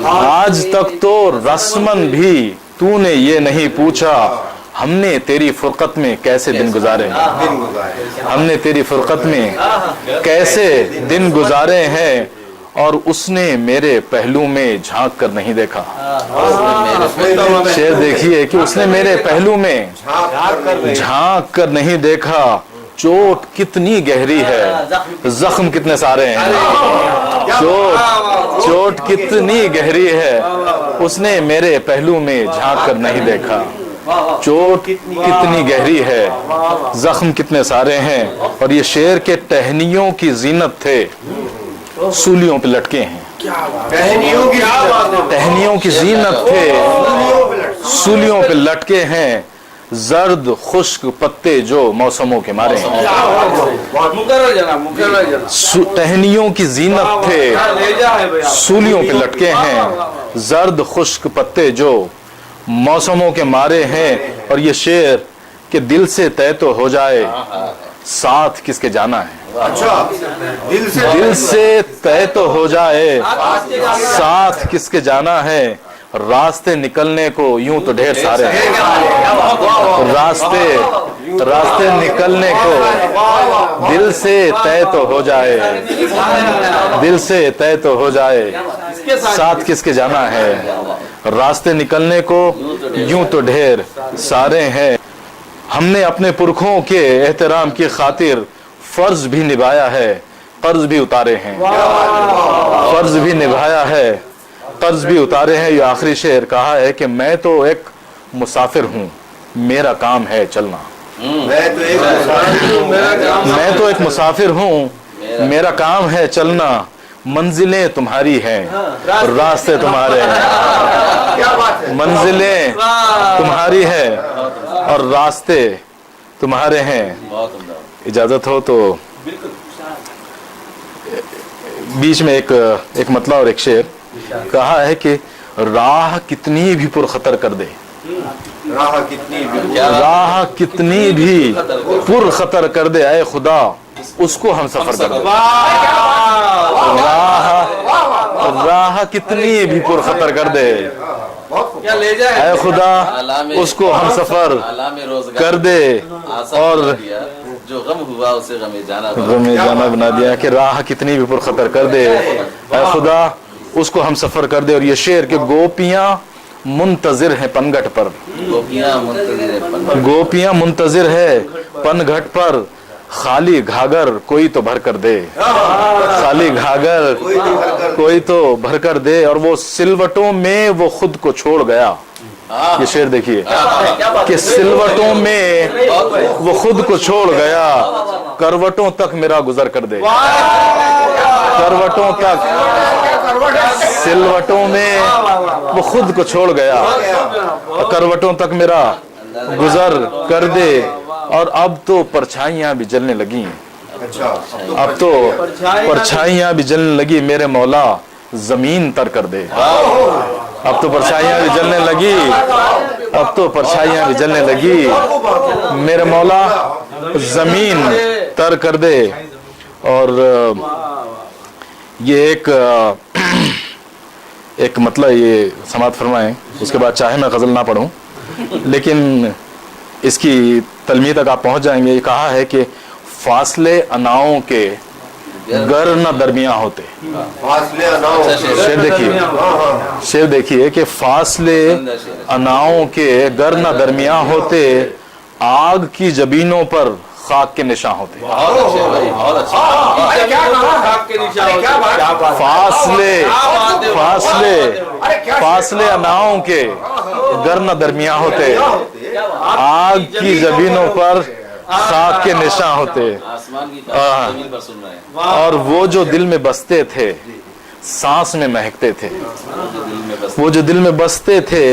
آج تک تو رسمن بھی تو نے یہ نہیں پوچھا، ہم نے تیری فرقت میں کیسے دن گزارے ہیں، ہم نے تیری فرقت میں کیسے دن گزارے ہیں، اور اس نے میرے پہلو میں جھانک کر نہیں دیکھا۔ شعر دیکھیے کہ اس نے میرے پہلو میں جھانک کر نہیں دیکھا، چوٹ کتنی گہری ہے زخم کتنے سارے ہیں، چوٹ کتنی گہری ہے اس نے میرے پہلو میں جھانک کر نہیں دیکھا، چوٹ کتنی گہری ہے زخم کتنے سارے ہیں۔ اور یہ شعر کے ٹہنیوں کی زینت تھے سولیوں پہ لٹکے ہیں، ٹہنیوں کی زینت تھے سولیوں پہ لٹکے ہیں، زرد خشک پتے جو موسموں کے مارے ہیں، ٹہنیوں کی زینت تھے سولیوں پہ لٹکے ہیں، زرد خشک پتے جو موسموں کے مارے ہیں۔ اور یہ شعر کہ دل سے طے تو ہو جائے ساتھ کس کے جانا ہے، دل سے طے تو ہو جائے ساتھ کس کے جانا ہے، راستے نکلنے کو یوں تو ڈھیر سارے ہیں، راستے نکلنے کو دل سے طے تو ہو جائے، دل سے طے تو ہو جائے ساتھ کس کے جانا ہے، راستے نکلنے کو یوں تو ڈھیر سارے ہیں۔ ہم نے اپنے پرکھوں کے احترام کی خاطر فرض بھی نبھایا ہے، قرض بھی اتارے ہیں، فرض بھی نبھایا ہے، قرض بھی اتارے ہیں۔ یہ آخری شعر کہا ہے کہ میں تو ایک مسافر ہوں میرا کام ہے چلنا، میں تو ایک مسافر ہوں میرا کام ہے چلنا، منزلیں تمہاری ہیں راستے تمہارے ہیں، منزلیں تمہاری ہیں اور راستے تمہارے ہیں۔ اجازت ہو تو بیچ میں ایک مطلع اور ایک شعر کہا ہے کہ راہ کتنی بھی پرخطر کر دے، راہ کتنی بھی پرخطر کر دے اے خدا اس کو ہم سفر کر دے، راہ کتنی بھی پرخطر کر دے اے خدا اس کو ہم سفر کر دے، اور جو غم ہوا اسے غم جانا بنا دیا کہ راہ کتنی بھی پرخطر کر دے اے خدا اس کو ہم سفر کر دے۔ اور یہ شعر کہ گوپیاں منتظر ہیں پنگھٹ پر، گوپیاں منتظر ہے پنگھٹ پر، خالی گھاگر کوئی تو بھر کر دے، خالی گھاگر کوئی تو بھر کر دے، اور وہ سلوٹوں میں وہ خود کو چھوڑ گیا۔ یہ شعر دیکھیے کہ سلوٹوں میں وہ خود کو چھوڑ گیا، کروٹوں تک میرا گزر کر دے، کروٹوں تک، سلوٹوں میں وہ خود کو چھوڑ گیا، کروٹوں تک میرا گزر کر دے۔ اور اب تو پرچھائیاں بھی جلنے لگی، اب تو پرچھائیاں بھی جلنے لگی، میرے مولا زمین تر کر دے، اب تو پرچھائیاں بھی جلنے لگی، اب تو پرچھائیاں بھی جلنے لگی، میرے مولا زمین تر کر دے۔ اور یہ ایک مطلب یہ سماعت فرمائیں، اس کے بعد چاہے میں غزل نہ پڑھوں لیکن اس کی تلمیح تک آپ پہنچ جائیں گے۔ یہ کہا ہے کہ فاصلے اناؤں کے गर न दरमिया होते। फासले अनाओ शेर देखिए कि फासले अनाओं के गर न दरमिया होते, आग की जबीनों पर खाक के निशान होते। फासले अनाओं के गर न दरमिया होते, आग की जबीनों पर खाक के निशान होते। आसमान की तारीफ जमीन पर सुन रहे हैं। और वो जो दिल में बसते थे सांस में महकते थे, वो जो दिल में बसते थे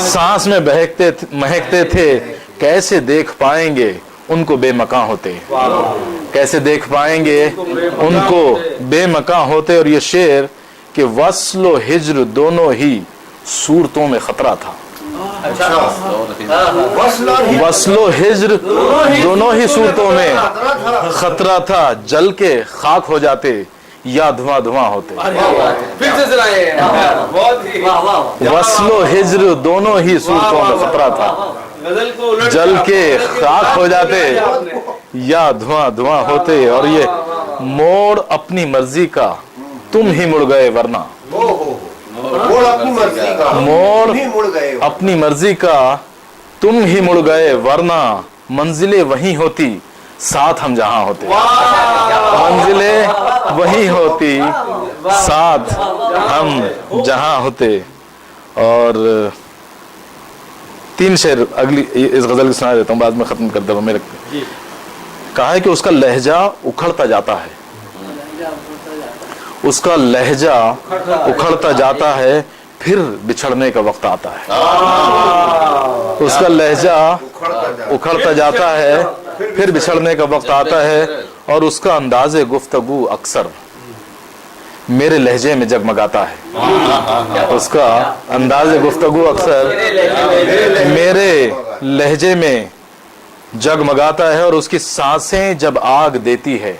सांस में महकते थे, कैसे देख पाएंगे उनको बेमकां होते, कैसे देख पाएंगे उनको बेमकां होते। और ये शेर कि वस्ल हिज्र दोनों ही सूरतों में खतरा था। वस्लो हिज्र दोनों ही सूरतों में खतरा था, जल के खाक हो जाते या धुआं धुआं होते। फिर से सुनाइए, बहुत ही वस्लो हिज्र दोनों ही सूरतों में खतरा था, जल के खाक हो जाते या धुआं धुआं होते। और ये मोड़ अपनी मर्जी का तुम ही मुड़ गए वरना, मोड़ अपनी मर्जी का मोड़ ही मुड़ गए। अपनी मर्जी का तुम ही मुड़ गए वरना, मंजिलें वहीं होती साथ हम जहां होते। मंजिलें वहीं होती साथ हम जहां होते। और तीन शेर अगली इस गजल की सुना देता हूँ, बाद में खत्म कर दूंगा। मेरे कहा है कि उसका लहजा उखड़ता जाता है, उसका लहजा उखड़ता जाता है, फिर बिछड़ने का वक्त आता है। उसका लहजा उखड़ता जाता है, फिर बिछड़ने का वक्त आता है। और उसका अंदाज़े गुफ्तगू अक्सर मेरे लहजे में जगमगाता है। उसका अंदाज़े गुफ्तगू अक्सर मेरे लहजे में जगमगाता है। और उसकी सांसें जब आग देती है,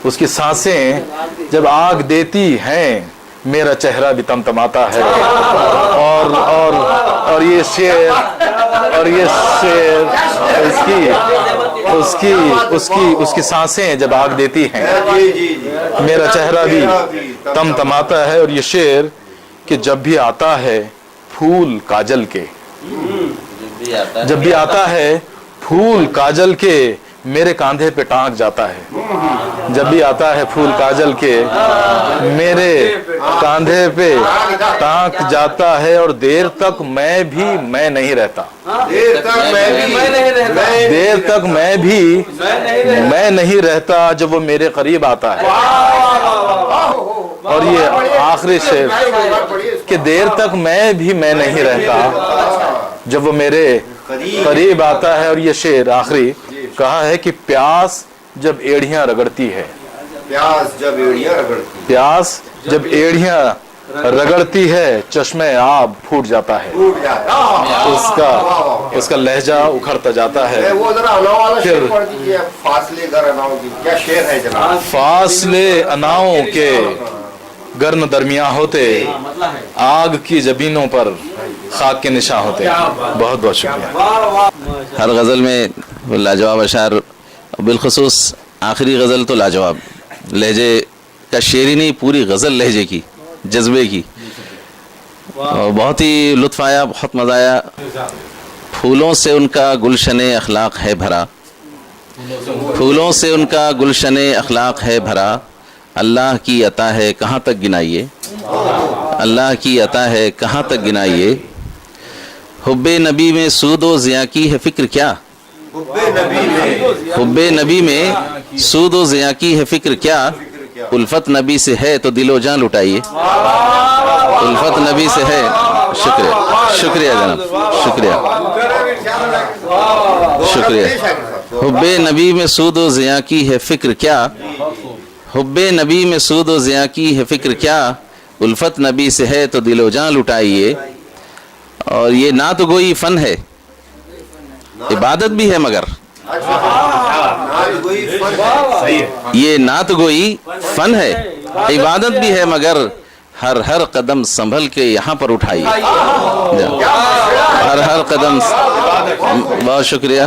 उसकी सांसें जब आग देती हैं, मेरा चेहरा भी तमतमाता है। और ये शेर उसकी सांसें जब आग देती हैं, मेरा चेहरा भी तमतमाता है। और ये शेर कि जब भी आता है फूल काजल के, जब भी आता है फूल काजल के, मेरे कांधे पे टांक जाता है। जब भी आता है फूल काजल के, मेरे कांधे पे टांक जाता है। और देर तक मैं नहीं रहता, देर तक मैं नहीं रहता जब वो मेरे करीब आता है। और ये आखिरी शेर कि देर तक मैं नहीं रहता जब वो मेरे करीब आता है। और ये शेर आखिरी कहा है कि प्यास जब एड़ियां रगड़ती है, प्यास जब एड़ियां रगड़ती है, चश्मे आब फूट जाता है। उसका लहजा उखड़ता जाता है। वो जरा अनाओ वाला शेर पढ़ दीजिए, फासले गर अनाओ की क्या शेर है जनाब? फासले अनाओं के गर्म दरमिया होते, आग की जबीनों पर खाक के निशान होते। बहुत बहुत शुक्रिया। हर गज़ल में लाजवाब अशार, बिलखसूस आखिरी गज़ल तो लाजवाब, लहजे का शेर ही नहीं, पूरी गज़ल लहजे की, जज्बे की। और बहुत ही लुत्फ़ आया, बहुत मज़ा आया। फूलों से उनका गुलशने अखलाक है भरा, फूलों से उनका गुलशने अखलाक है भरा। अल्लाह की अता है कहाँ तक गिनाइए, अल्लाह की अता है कहाँ तक गिनाइए। हुब्बे नबी में सूदो ज़िया की है फ़िक्र क्या, हुब्बे नबी में सूदो ज़िया की है फ़िक्र क्या। उल्फत नबी से है तो दिलो जान लुटाइए, उल्फत नबी से है। शुक्रिया, शुक्रिया जनाब, शुक्रिया, शुक्रिया। हुब्बे नबी में सूदो ज़िया की है फ़िक्र क्या, हुब्बे नबी में सूदो ज़िया की है फ़िक्र क्या। उल्फत नबी से है तो दिलो जान लुटाइए। और ये ना तो कोई फ़न है, इबादत भी है, मगर ये ना तो कोई फ़न है, इबादत भी है, मगर हर कदम संभल के यहाँ पर उठाइए। हर कदम, बहुत शुक्रिया।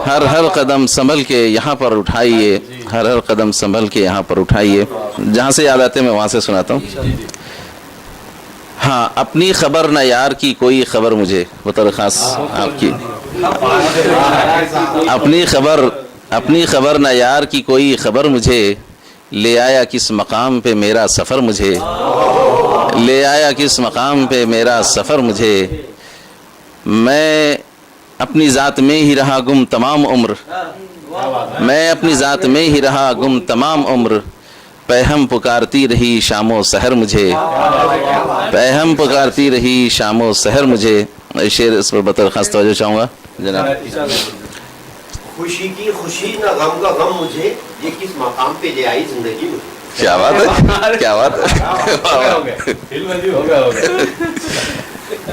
हर कदम संभल के यहाँ पर उठाइए, हर कदम संभल के यहाँ पर उठाइए। जहाँ से याद आते मैं वहाँ से सुनाता हूँ। हाँ, अपनी खबर न यार की कोई खबर मुझे, बतौर खास आपकी। अपनी खबर न यार की कोई खबर मुझे, ले आया किस मकाम पे मेरा सफ़र मुझे, ले आया किस मकाम पे मेरा सफ़र मुझे। मैं अपनी ज़ात में ही रहा गुम तमाम उम्र, मैं अपनी ज़ात में ही रहा गुम तमाम उम्र। पैहम पुकारती रही शामो सहर मुझे, पैहम पुकारती रही शामो सहर मुझे। शेर इस पर बतौर खास तवज्जो चाहूँगा जनाब। खुशी की खुशी न गम का गम मुझे, ये किस मकाम पे ले आई जिंदगी मुझे। क्या बात है, क्या बात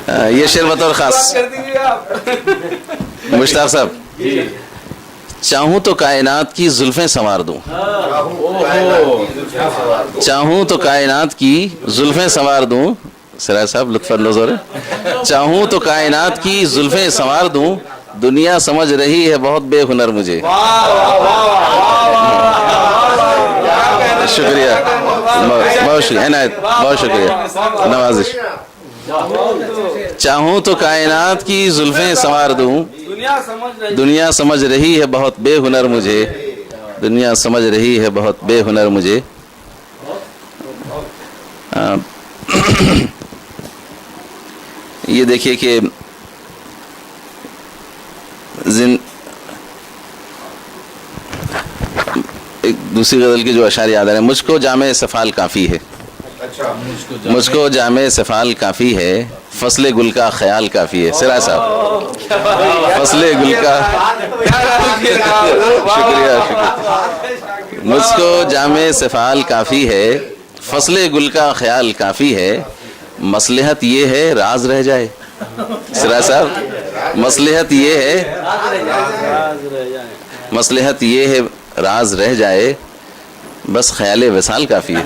है। ये शेर बतौर खास मुश्ताक साहब। चाहूं तो कायनात की जुल्फें संवार दूं, चाहूं तो कायनात की जुल्फें संवार दूं। सराय साहब लुत्फ अंदोज़ हो रहे। चाहूं तो कायनात की जुल्फें संवार दूं, दुनिया समझ रही है बहुत बेहुनर मुझे। शुक्रिया, बहुत शुक्रिया इनायत, बहुत शुक्रिया, नवाजिश। चाहूं तो कायनात की जुल्फें संवार दूं, दुनिया समझ रही है बहुत बेहुनर मुझे, दुनिया समझ रही है बहुत बेहुनर मुझे। ये देखिए कि एक दूसरी गज़ल की जो अशार याद आ रहे हैं। मुझको जामे सफ़ाल काफ़ी है, मुझको जामे सफ़ाल काफ़ी है, फसले गुल का ख्याल काफ़ी है। सिरा साहब, फसले गुल का शुक्रिया, शुक्रिया। मुझको जामे सफ़ाल काफ़ी है, फसले गुल का ख्याल काफ़ी है, मसलहत ये है राज रह जाए। सिरा साहब, मसलहत ये है, मसलहत ये है राज रह जाए, बस ख्याल विसाल काफ़ी है।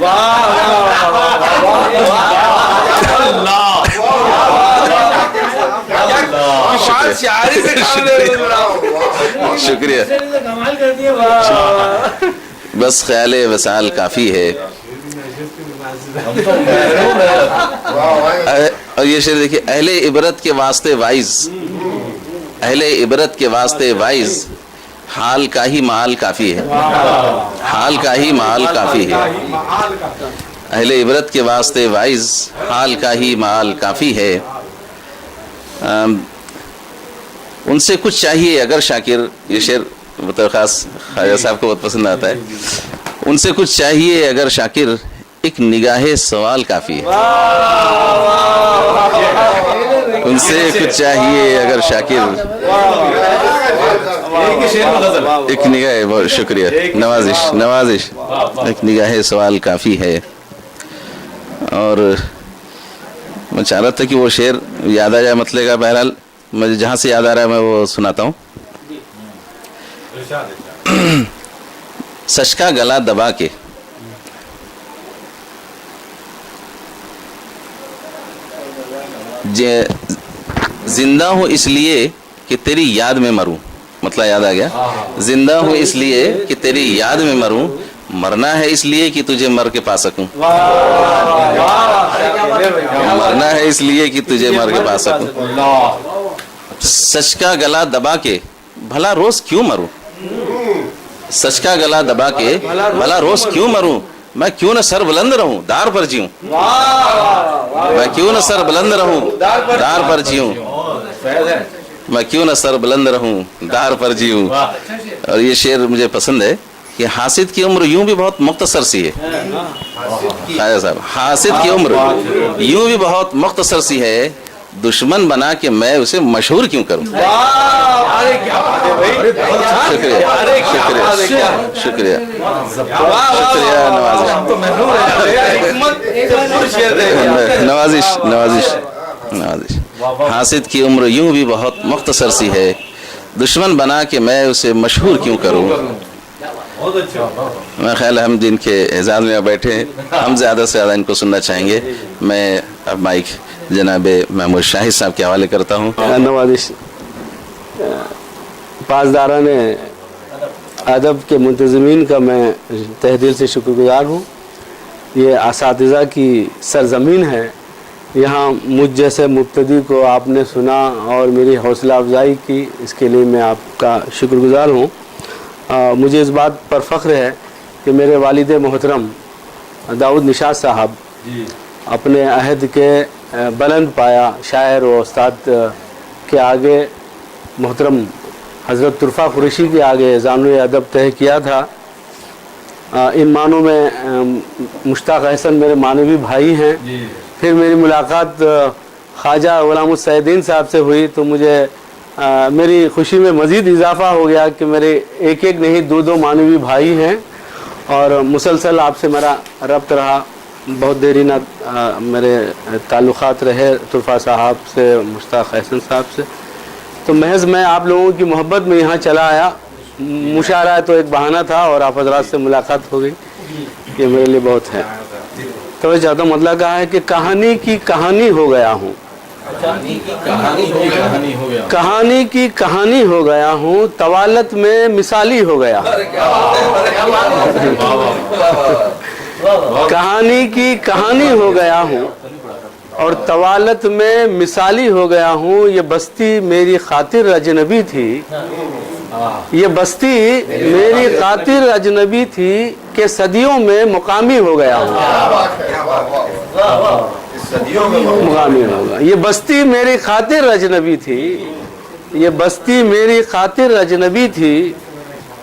शुक्रिया, बस ख्याल विसाल काफ़ी है। और ये शेर देखिए, अहले इबरत के वास्ते वाइज, अहले इबरत के वास्ते वाइज, हाल का ही माल काफ़ी है, हाल का ही माल काफ़ी है। अहले इबरत के वास्ते वाइज, हाल का ही माल काफ़ी है। उनसे कुछ चाहिए अगर शाकिर, ये शेर बतौर खास ख्वाजा साहब को बहुत पसंद आता है। उनसे कुछ चाहिए अगर शाकिर, एक निगाहे सवाल काफ़ी है। उनसे कुछ चाहिए अगर शाकिर, एक निगाह, बहुत शुक्रिया, नवाजिश, नवाजिश, एक निगाह सवाल काफ़ी है। और मैं चाह रहा था कि वो शेर याद आ जाए मतले का। बहरहाल मुझे जहाँ से याद आ रहा है मैं वो सुनाता हूँ। सच का गला दबा के, जिंदा हूँ इसलिए कि तेरी याद में मरूं, मतलब याद आ गया। जिंदा हूँ इसलिए कि तेरी याद में मरूं, मरना है इसलिए कि तुझे मर के पा सकूं, मरना है इसलिए कि तुझे मर के पा सकूं। सच का गला दबा के भला रोज क्यों मरूं, सच का गला दबा के भला रोज क्यों मरूं, मैं क्यों न सर बुलंद रहूं दार पर जीऊं, मैं क्यों न सर बुलंद रहूं दार पर जीऊं, मैं क्यों न सर बुलंद रहूं दार पर जीऊं। और ये शेर मुझे पसंद है कि हासिद की उम्र यूं भी बहुत मुख्तसर सी है। ख्वाजा साहब, हासिद की उम्र यूं भी बहुत मुख्तसर सी है, दुश्मन बना के मैं उसे मशहूर क्यों करूं। शुक्रिया, शुक्रिया, शुक्रिया, शुक्रिया, नवाजिश, नवाजिश, नवाजिश। हासिद की उम्र यूं भी बहुत मुख्तसर सी है, दुश्मन बना के मैं उसे मशहूर क्यों करूं। मैं ख्याल है हम जिनके एजाज में बैठे हैं हम ज़्यादा से ज़्यादा इनको सुनना चाहेंगे। मैं अब माइक जनाब महमूद शाहिद साहब के हवाले करता हूँ। नवाजिश पासदारान अदब के मुंतज़मीन का मैं तहे दिल से शुक्रगुजार हूँ। ये असातिज़ा की सरज़मीन है, यहाँ मुझ जैसे मुब्तदी को आपने सुना और मेरी हौसला अफजाई की, इसके लिए मैं आपका शुक्रगुजार हूँ। मुझे इस बात पर फ़ख्र है कि मेरे वालिद मोहतरम दाऊद निशात साहब अपने अहद के बुलंद पाया शायर व उस्ताद के आगे मोहतरम हज़रत तुरफ़ा कुरैशी के आगे ज़ानुए अदब तय किया था। इन मानों में मुश्ताक अहसन मेरे मानवी भाई हैं। फिर मेरी मुलाकात ख्वाजा गुलाम सैदीन साहब से हुई तो मुझे मेरी खुशी में मज़ीद इजाफ़ा हो गया कि मेरे एक एक नहीं दो दो मानवी भाई हैं और मुसलसल आपसे मेरा रब्त रहा। बहुत देरीना मेरे ताल्लुक़ात रहे तुरफ़ा साहब से, मुश्ताक अहसन साहब से। तो महज़ मैं आप लोगों की मोहब्बत में यहाँ चला आया। मुशायरा तो एक बहाना था और आप हज़रात से मुलाकात हो गई, ये मेरे लिए बहुत है। तो चाहता मतलब कहा है कि कहानी की कहानी हो गया हूँ, कहानी की कहानी हो गया हूँ, तवालत में मिसाली हो गया। कहानी की कहानी हो गया हूँ और तवालत में मिसाली हो गया हूँ। ये बस्ती मेरी खातिर अजनबी थी, ये बस्ती मेरी खातिर अजनबी थी कि सदियों में मुकामी हो गया हूँ। मुकामी होगा। ये बस्ती मेरी खातिर अजनबी थी, ये बस्ती मेरी खातिर अजनबी थी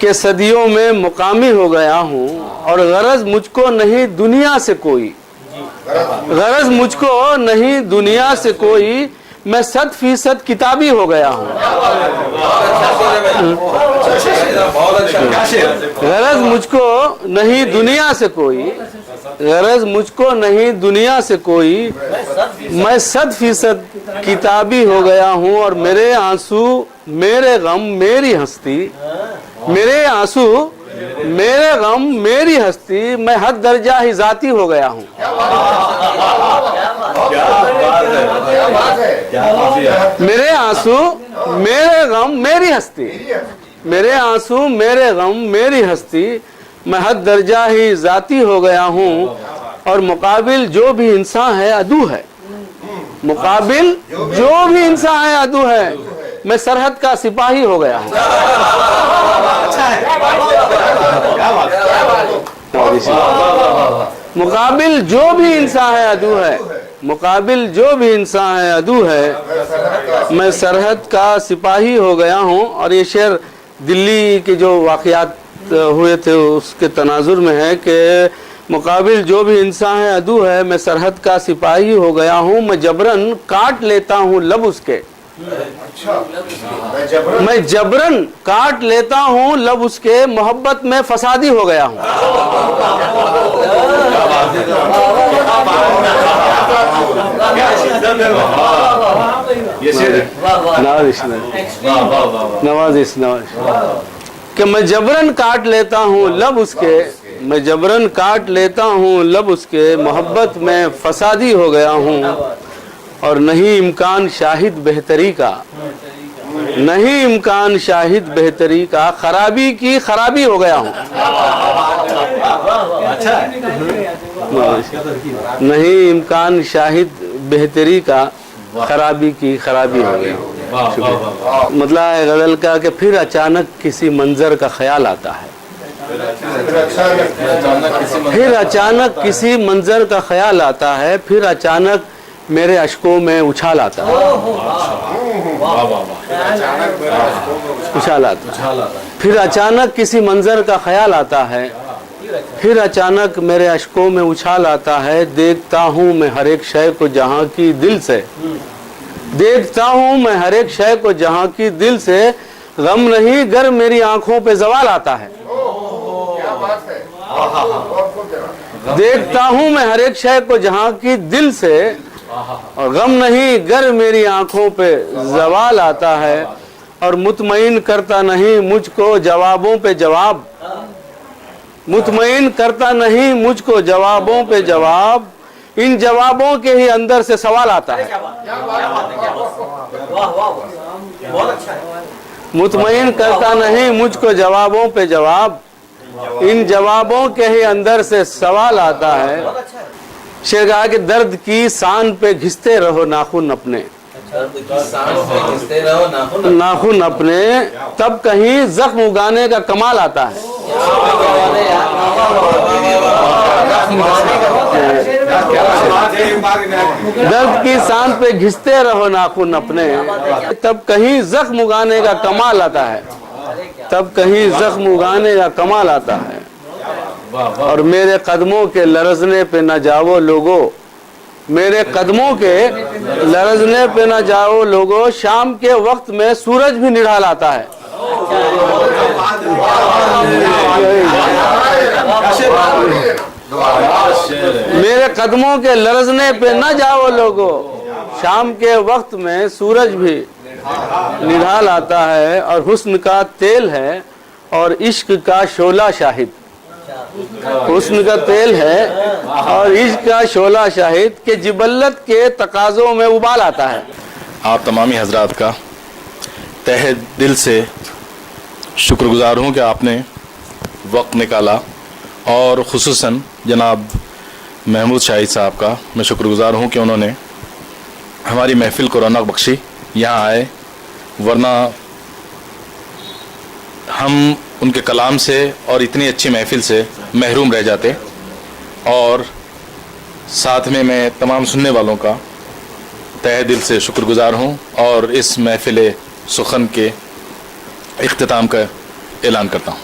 कि सदियों में मुकामी हो गया हूँ। और गरज मुझको नहीं दुनिया से कोई, गरज मुझको नहीं दुनिया से कोई, मैं 100% किताबी हो गया हूँ। गरज मुझको नहीं दुनिया से कोई, गरज मुझको नहीं दुनिया से कोई, मैं 100% किताबी हो गया हूँ। और मेरे आंसू मेरे गम मेरी हस्ती, मेरे आंसू मेरे गम मेरी हस्ती, मैं हद दर्जा ही जाती हो गया हूँ। मेरे आंसू मेरे गम मेरी हस्ती, मेरे आंसू मेरे गम मेरी हस्ती, मैं हद दर्जा ही जाती हो गया हूँ। और मुकाबिल जो भी इंसान है अदू है, मुकाबिल जो भी इंसान है अदू है, मैं सरहद का सिपाही हो गया हूँ। मुकाबिल जो भी इंसान है अदू है, मुकाबिल जो भी इंसान है अदू है, मैं सरहद का सिपाही हो गया हूँ। और ये शेर दिल्ली के जो वाक़यात हुए थे उसके तनाजुर में है कि मुकाबिल जो भी इंसान है अदू है, मैं सरहद का सिपाही हो गया हूँ। मैं जबरन काट लेता हूँ लब उसके, मैं जबरन काट लेता हूँ लब उसके, मोहब्बत में फसादी हो गया हूँ। नवाजिश कि मैं जबरन काट लेता हूँ लब उसके, मैं जबरन काट लेता हूँ लब उसके, मोहब्बत में फसादी हो गया हूँ। और नहीं इम्कान शाहिद बेहतरी का, नहीं इम्कान शाहिद बेहतरी का, खराबी की खराबी हो गया हूँ। नहीं इम्कान शाहिद बेहतरी का, खराबी की खराबी हो गया हूँ। मतलब है गज़ल का कि फिर अचानक किसी मंजर का ख्याल आता है, फिर अचानक किसी मंजर का ख्याल आता है, फिर अचानक मेरे अश्कों में उछाल आता है, उछाल आता है। फिर अचानक किसी मंजर का ख्याल आता है, फिर अचानक मेरे अश्कों में उछाल आता है। देखता हूँ मैं हर एक शय को जहाँ की दिल से, देखता हूँ मैं हर एक शय को जहाँ की दिल से, गम नहीं गर मेरी आंखों पे जवाल आता है। देखता हूँ मैं हर एक शय को जहाँ की दिल से, और गम नहीं गर मेरी आंखों पे जवाल आता है। और मुतमईन करता नहीं मुझको जवाबों पे जवाब, مطمئن کرتا نہیں مجھ کو جوابوں پہ جواب، ان جوابوں کے ہی اندر سے سوال آتا ہے. بہت اچھا ہے. مطمئن کرتا نہیں مجھ کو جوابوں پہ جواب، ان جوابوں کے ہی اندر سے سوال آتا ہے. شعر کہا کہ درد کی سان پہ گھستے رہو ناخن اپنے، ناخن اپنے، تب کہیں زخم اگانے کا کمال آتا ہے. درد کی سان پہ گھستے رہو ناخن اپنے، تب کہیں زخم اگانے کا کمال آتا ہے، تب کہیں زخم اگانے کا کمال آتا ہے. اور میرے قدموں کے لرزنے پہ نہ جاؤ لوگو، میرے قدموں کے لرزنے پہ نہ جاؤ لوگو، شام کے وقت میں سورج بھی نڈھال آتا ہے. میرے قدموں کے لرزنے پہ نہ جاؤ لوگو، شام کے وقت میں سورج بھی نڈھال آتا ہے. اور حسن کا تیل ہے اور عشق کا شعلہ شاہد، حسن کا تیل ہے اور عشق کا شعلہ شاہد کہ جبلت کے تقاضوں میں ابال آتا ہے. آپ تمامی حضرات کا تہہ دل سے شکر گزار ہوں کہ آپ نے وقت نکالا، اور خصوصاً جناب محمود شاہد صاحب کا میں شکر گزار ہوں کہ انہوں نے ہماری محفل کو رونق بخشی، یہاں آئے، ورنہ ہم ان کے کلام سے اور اتنی اچھی محفل سے محروم رہ جاتے. اور ساتھ میں تمام سننے والوں کا تہہ دل سے شکر گزار ہوں، اور اس محفل سخن کے اختتام کا اعلان کرتا ہوں.